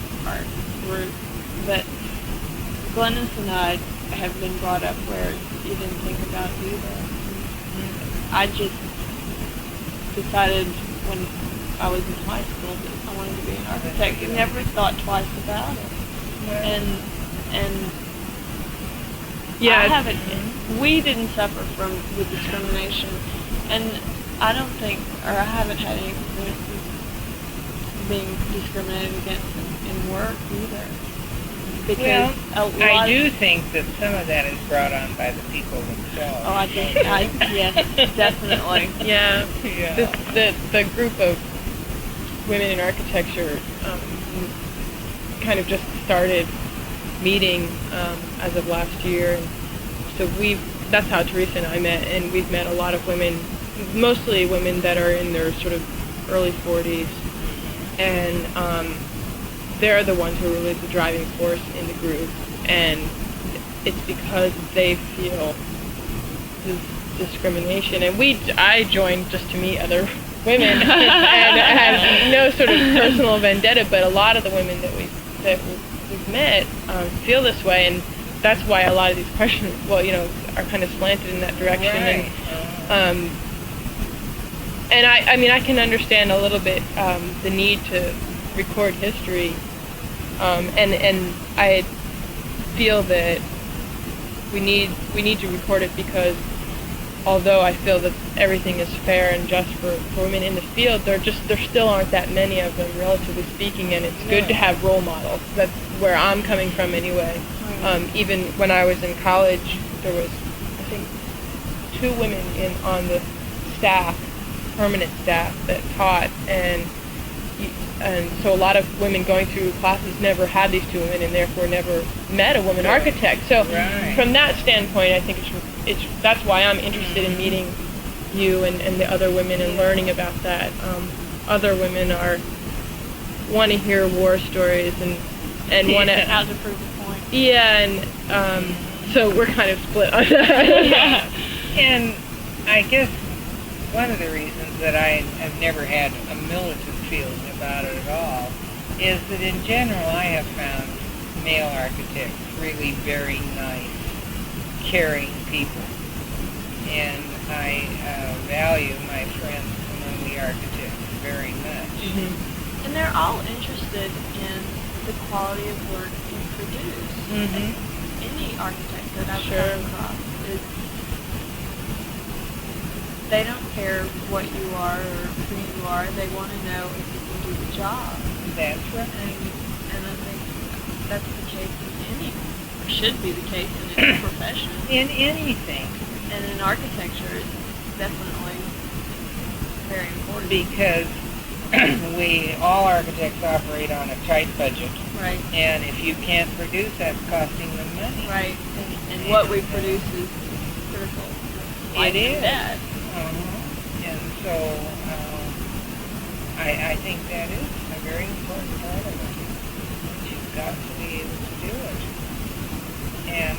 group, but Glennis and I have been brought up where you didn't think about it either. I just decided when I was in high school that I wanted to be an architect. I never thought twice about it. And I haven't. We didn't suffer from the discrimination, and I don't think, or I haven't had any experiences being discriminated against in work either. Because I do think that some of that is brought on by the people themselves. Oh, I think, yes, definitely. Yeah. The group of women in architecture kind of just started meeting as of last year. And so that's how Teresa and I met, and we've met a lot of women, mostly women that are in their sort of early 40s. And they're the ones who are really the driving force in the group, and it's because they feel this discrimination. And I joined just to meet other women and have no sort of personal vendetta, but a lot of the women that we've met feel this way, and that's why a lot of these questions, are kind of slanted in that direction. Right. And I can understand a little bit the need to record history, and I feel that we need to record it because although I feel that everything is fair and just for women in the field, there still aren't that many of them, relatively speaking, and it's good to have role models. That's where I'm coming from anyway. Even when I was in college, there was, I think, 2 women on the staff, permanent staff, that taught, and so a lot of women going through classes never had these 2 women and therefore never met a woman architect. So from that standpoint, I think that's why I'm interested in meeting you and the other women and learning about that. Other women want to hear war stories and want to how to prove the point. Yeah, and so we're kind of split on that. And I guess one of the reasons that I have never had a militant feeling about it at all is that in general I have found male architects really very nice, caring people. And I value my friends among the architects very much. And they're all interested in the quality of work you produce. Any architect that I've come across they don't care what you are or who you are. They want to know if you can do the job. That's right. And I think that's the case in or should be the case in any profession. In anything. And in architecture, it's definitely very important. Because all architects operate on a tight budget. Right. And if you can't produce, that's costing them money. Right. And what we produce is critical. It is. That. And so I think that is a very important part of it. You've got to be able to do it. And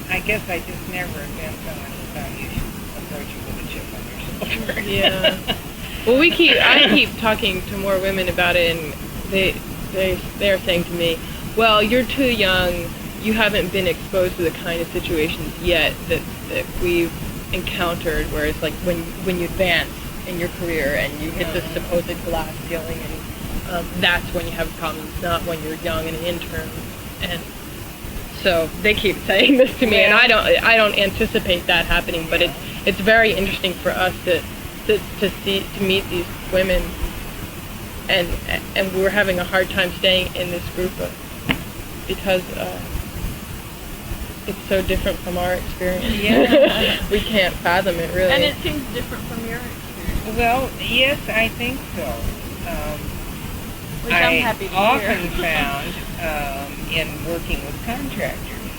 I guess I just never have been someone who thought you should approach it with a chip on your shoulder. Yeah. Well, I keep talking to more women about it, and they're saying to me, well, you're too young, you haven't been exposed to the kind of situations yet that we've encountered, where it's like when you advance in your career and you hit this supposed glass ceiling, and that's when you have problems, not when you're young and an intern. And so they keep saying this to me, and I don't anticipate that happening, but it's very interesting for us to meet these women and we're having a hard time staying in this group because it's so different from our experience. Yeah. We can't fathom it, really. And it seems different from your experience. Well, yes, I think so. Which I'm happy to hear. I often found in working with contractors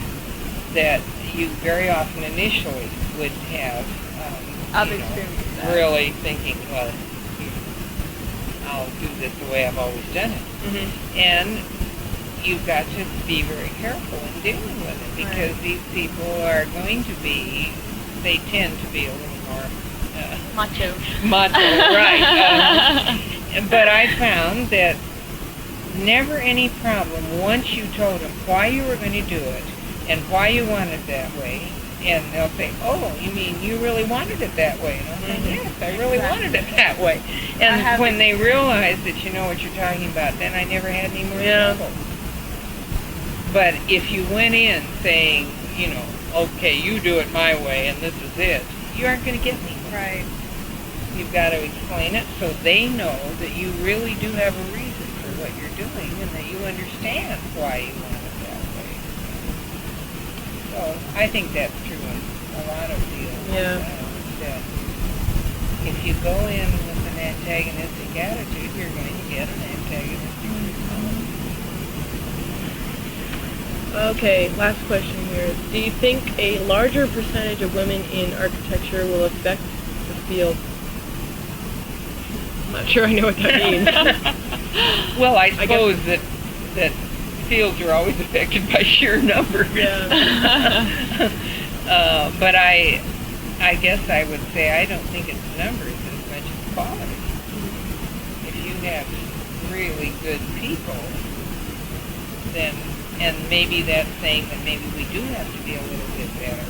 that you very often initially would have I've experienced that. really thinking, well, I'll do this the way I've always done it. Mm-hmm. And you've got to be very careful in dealing with it because Right. these people are going to be, they tend to be a little more Macho. macho, right. But I found that never any problem once you told them why you were going to do it and why you wanted it that way. And they'll say, oh, you mean you really wanted it that way? And I'll say, yes, I really wanted it that way. And when they realize that you know what you're talking about, then I never had any more trouble. But if you went in saying, you know, okay, you do it my way and this is it, you aren't going to get anywhere. Right. You've got to explain it so they know that you really do have a reason for what you're doing and that you understand why you want it that way. So I think that's true in a lot of deals. Yeah. That if you go in with an antagonistic attitude, you're going to get an antagonistic response. Okay, last question here. Do you think a larger percentage of women in architecture will affect the field? I'm not sure I know what that means. Well, I suppose that fields are always affected by sheer numbers. Yeah. But I guess I would say I don't think it's numbers as much as quality. If you have really good people, then, and maybe that's saying that maybe we do have to be a little bit better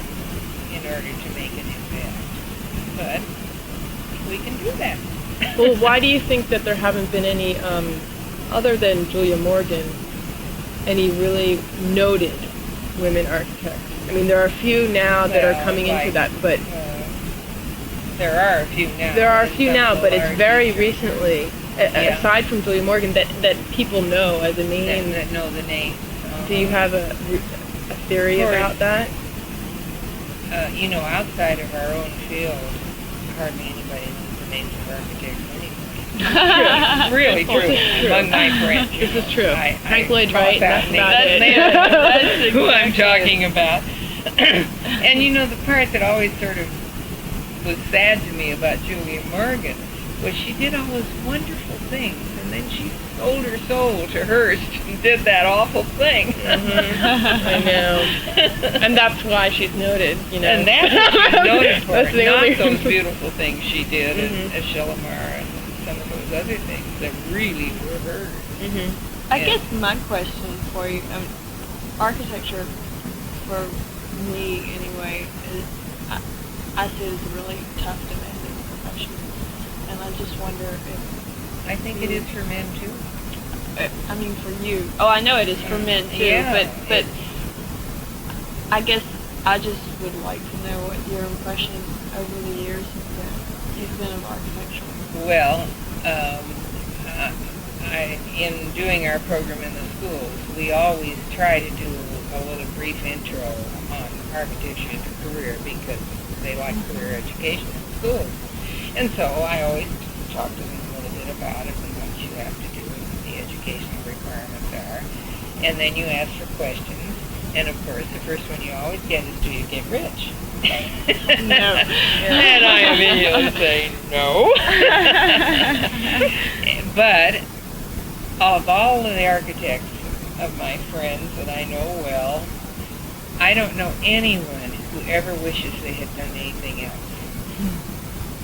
in order to make an impact. But we can do that. Well, why do you think that there haven't been any, other than Julia Morgan, any really noted women architects? I mean, there are a few now that are coming into that, but there are a few now. there are a few now, but it's very features. recently, aside from Julia Morgan, that people know as a name. That know the name. Do you have a theory about that? You know, outside of our own field, hardly anybody knows the names of architects anyway. Really true. Among my friends. This is true. Frank Lloyd Wright, that's about it. That's who I'm talking about. And you know, the part that always sort of was sad to me about Julia Morgan was she did all those wonderful things, and then she sold her soul to Hearst and did that awful thing. I know. And that's why she's noted, you know. And that's what she's noted for. That's the not only those beautiful things she did as Shalimar and some of those other things that really were hers. I guess my question for you, architecture, for me anyway, is I see it as a really tough, demanding profession, and I just wonder if I think it is for men too. I mean, for you. Oh, I know it is for men too. Yeah, but I guess I just would like to know what your impression over the years has been of architecture. Well, in doing our program in the schools, we always try to do a little brief intro on architecture as a career because they like career education in schools. And so I always talk to them a little bit about it and what you have to do and what the educational requirements are. And then you ask for questions. And of course, the first one you always get is, do you get rich? No. And I immediately say no. But of all of the architects of my friends that I know well, I don't know anyone who ever wishes they had done anything else.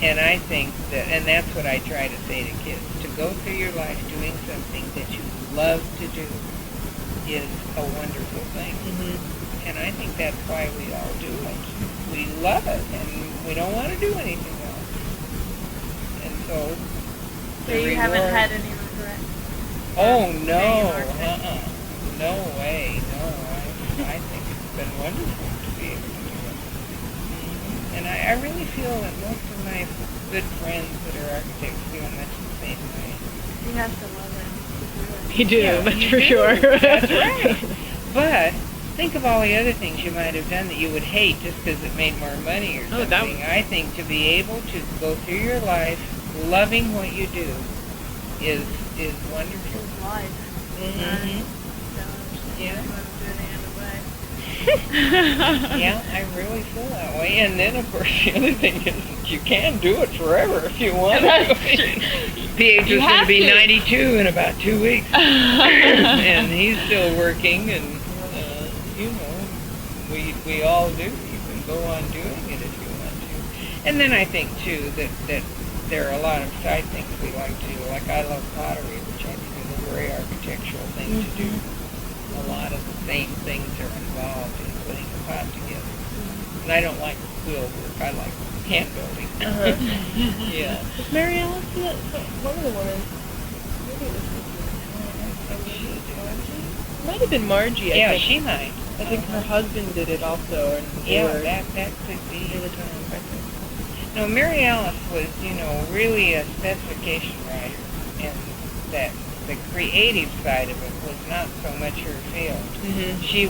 And I think that, and that's what I try to say to kids, to go through your life doing something that you love to do is a wonderful thing. And I think that's why we all do it. We love it, and we don't want to do anything else. And so you haven't had any regrets? Oh, no. No way. No, I think it's been wonderful to be able to do it. And I really feel that most of my good friends that are architects feel much the same way. You have to love it. You do, Yeah, that's you for do. sure. That's right. But think of all the other things you might have done that you would hate just because it made more money or Oh, something. that- I think to be able to go through your life loving what you do is wonderful. It's life. Mm-hmm. Yeah. Yeah. Yeah, I really feel that way. And then, of course, the other thing is that you can do it forever if you want That's to. true. PH You is going to have be to. 92 in about 2 weeks. And he's still working, and, you know, we all do. You can go on doing it if you want to. And then I think, too, that there are a lot of side things we like to do. Like I love pottery, which I think is a very architectural thing to do. A lot of the same things are involved in putting a pot together. And I don't like wheel work. I like hand building. Uh-huh. Yeah. Was Mary Alice do that? One of the women. Maybe it was might have been Margie. I Yeah, think. she might. I think her husband did it also. And Yeah, or that could be. they were trying, I think. No, Mary Alice was, you know, really a specification writer, and that the creative side of it was not so much her field. Mm-hmm. She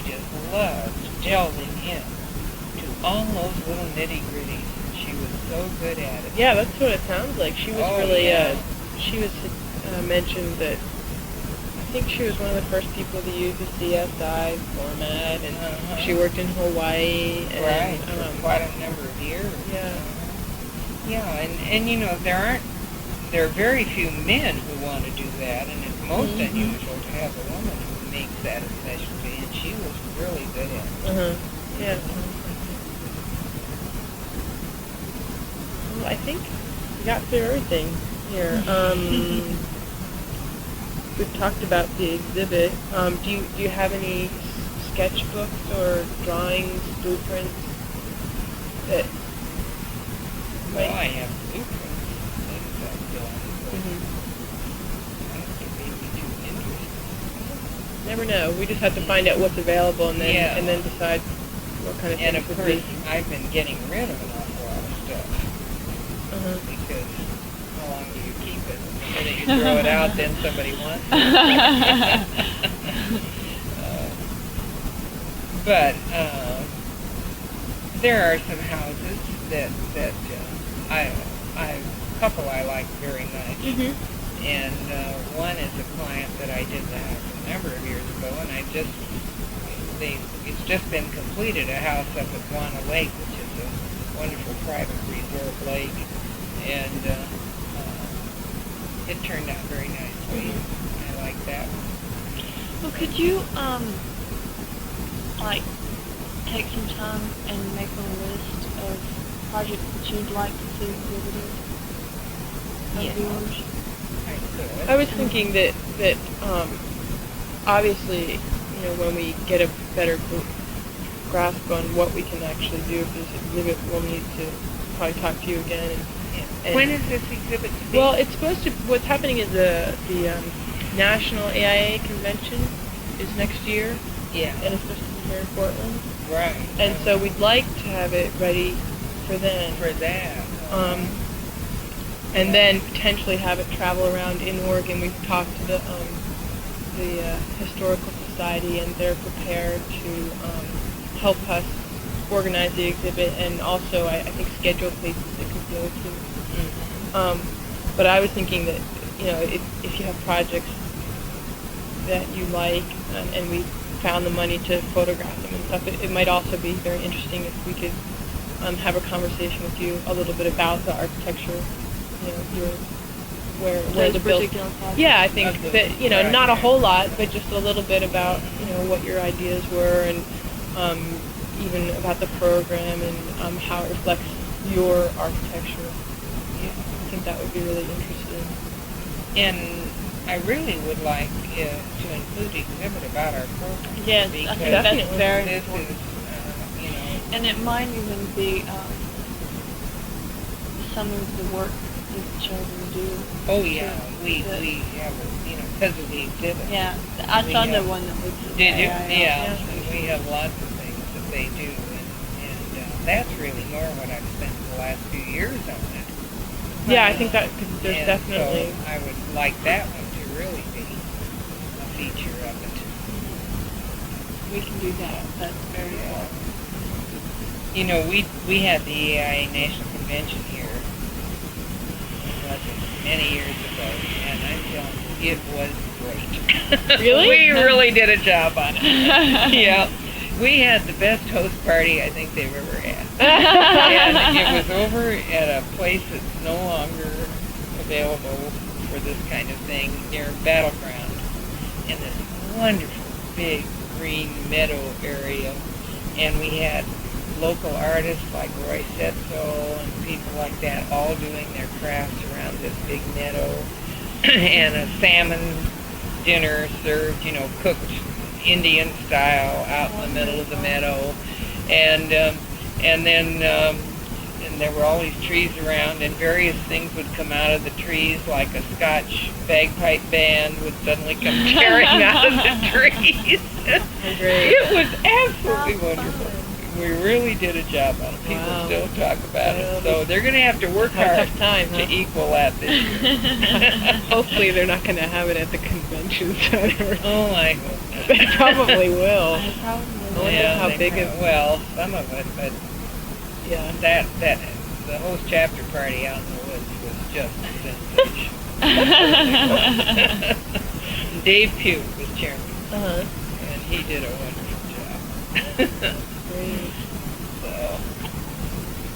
just loved delving in to all those little nitty-gritties. She was so good at it. Yeah, that's what it sounds like. She was Oh, really, yeah. she was mentioned that, I think she was one of the first people to use the CSI format, and Uh-huh. she worked in Hawaii, and, Right, for quite a number of years. yeah. Yeah, and you know, there are very few men who want to do that, and it's most unusual to have a woman who makes that a specialty, and she was really good at it. Uh-huh. Yeah. Well, I think we got through everything here. We've talked about the exhibit. Do you have any sketchbooks or drawings, blueprints that Well, might? I have blueprints, things I've done, but Mhm. I don't think they'd be too interesting. Never know. We just have to find out what's available and then Yeah. decide what kind of And things of would course, be. I've been getting rid of an awful lot of stuff, Uh-huh. because how long do you keep it? The minute you throw it out, then somebody wants it. But there are some houses that a couple I like very much, Mhm. and one is a client that I did the house a number of years ago, and it's just been completed, a house up at Guana Lake, which is a wonderful private resort lake, and it turned out very nicely. I like that one. Well, could you like take some time and make a list of projects that you'd like to see exhibited of Yeah. yours? I could. I was thinking that obviously, when we get a better grasp on what we can actually do for this exhibit, we'll need to probably talk to you again. And When is this exhibit to be? well, it's supposed to. What's happening is the National AIA convention is next year, yeah, and it's supposed to be here in Portland. right. And so we'd like to have it ready for then. For that. And then potentially have it travel around in Oregon. We've talked to the Historical Society, and they're prepared to help us organize the exhibit, and also I think schedule places it could go to. But I was thinking that if you have projects that you like, and we found the money to photograph them and stuff, it might also be very interesting if we could have a conversation with you a little bit about the architecture, where Those the build. particular projects? Yeah, I think Of the- that right. not a whole lot, but just a little bit about what your ideas were, and even about the program and how it reflects your architecture. Yeah. I think that would be really interesting. And I really would like to include an exhibit about our program. Yes, I because think that's Definitely. very this important. is, And it might even be some of the work that the children do. oh yeah, we that- have, because of the exhibit. Yeah, I We saw the have- one that was. Did you? AIL. Yeah. And we have lots of things that they do, and that's really more what I've spent the last few years on it. Yeah, I think that cause there's And definitely. so I would like that one to really be a feature of it. We can do that. That's very Yeah. cool. You know, we had the EAI National Convention here many years ago, and I'm telling you, it was great. Really? We really did a job on it. Yeah. We had the best host party I think they've ever had. And it was over at a place that's no longer available for this kind of thing, near Battleground, in this wonderful big green meadow area. And we had local artists like Roy Setzo and people like that all doing their crafts around this big meadow. And a salmon dinner served, you know, cooked Indian style out in the middle of the meadow. And then and there were all these trees around, and various things would come out of the trees, like a Scotch bagpipe band would suddenly come tearing out of the trees. Great. It was absolutely wonderful. We really did a job on it. People Wow. still talk about it. So they're going to have to work Have a hard tough time, huh? to equal that this year. Hopefully they're not going to have it at the convention center. Oh, I hope not. They probably will. I probably I wonder how they big prob- it- Well, some of it, but Yeah. that the host chapter party out in the woods was just a sensation. Dave Pugh was chairman, Uh-huh. and he did a wonderful job. Great. So,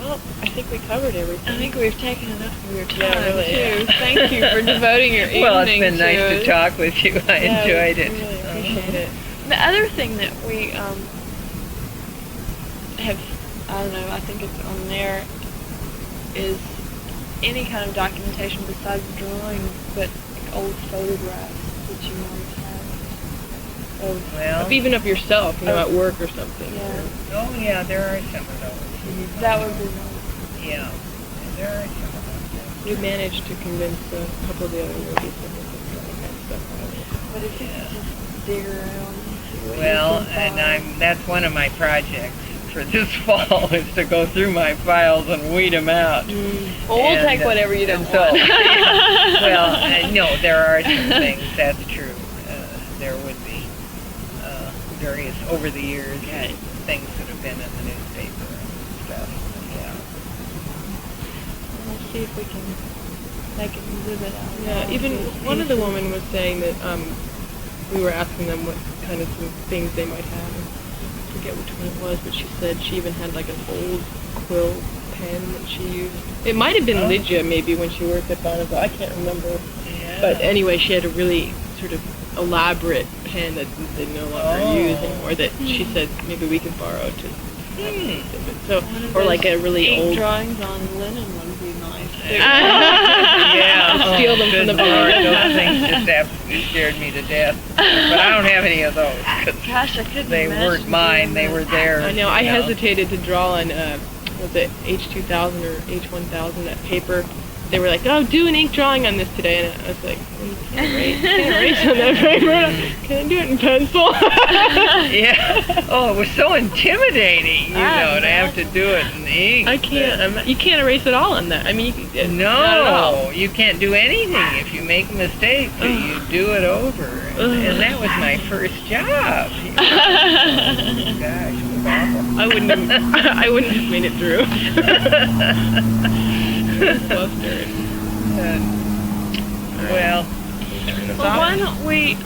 Well, I think we covered everything. I think we've taken enough of your time, Yeah, really, too. yeah. Thank you for devoting your evening well, it's been nice to to talk with you. I Yeah, enjoyed we it. Really appreciate it. The other thing that we have, I don't know, I think it's on there, is any kind of documentation besides drawings, but like old photographs that you might have. Well, Even of yourself, you know, at work or something. Yeah. oh yeah, there are some of those. That would be nice. Yeah, there are some of those. We managed to convince a couple of the other movies that we could draw that kind of stuff out. But if you could just dig around and see what Well, you can and find. that's one of my projects for this fall is to go through my files and weed them out. Well, we'll And, take whatever you don't and so, want. well, no, there are some things, that's true. There would be various, over the years, things that have been in the newspaper and stuff. We'll see if we can make an exhibit out of Yeah, all even these one of the pieces. women was saying that we were asking them what kind of some things they might have. And I forget which one it was, but she said she even had like an old quill pen that she used. It might have been Oh. Lydia maybe when she worked at Bonneville. I can't remember. Yeah. But anyway, she had a really sort of elaborate pen that they no longer Oh. use anymore that she said maybe we could borrow to have an exhibit. So, One of or like a those really ink old. drawings on linen would be nice. Yeah, Steal them from the good Lord, barn. those things just absolutely scared me to death. But I don't have any of those 'cause Gosh, I couldn't they imagine weren't mine. They doing were that. theirs. I know. I you hesitated to draw on was it H2000 or H1000 that paper. They were like, "Oh, do an ink drawing on this today," and I was like, well, "You can't erase on that paper. Can I do it in pencil?" Yeah. Oh, it was so intimidating, you I know, to have to do it in ink. I can't. You can't erase it all on that. I mean, not at all. No, you can't do anything if you make a mistake. So you do it over, and that was my first job. You know. Gosh, it was awful. I wouldn't have made it through. Well, Well, why don't we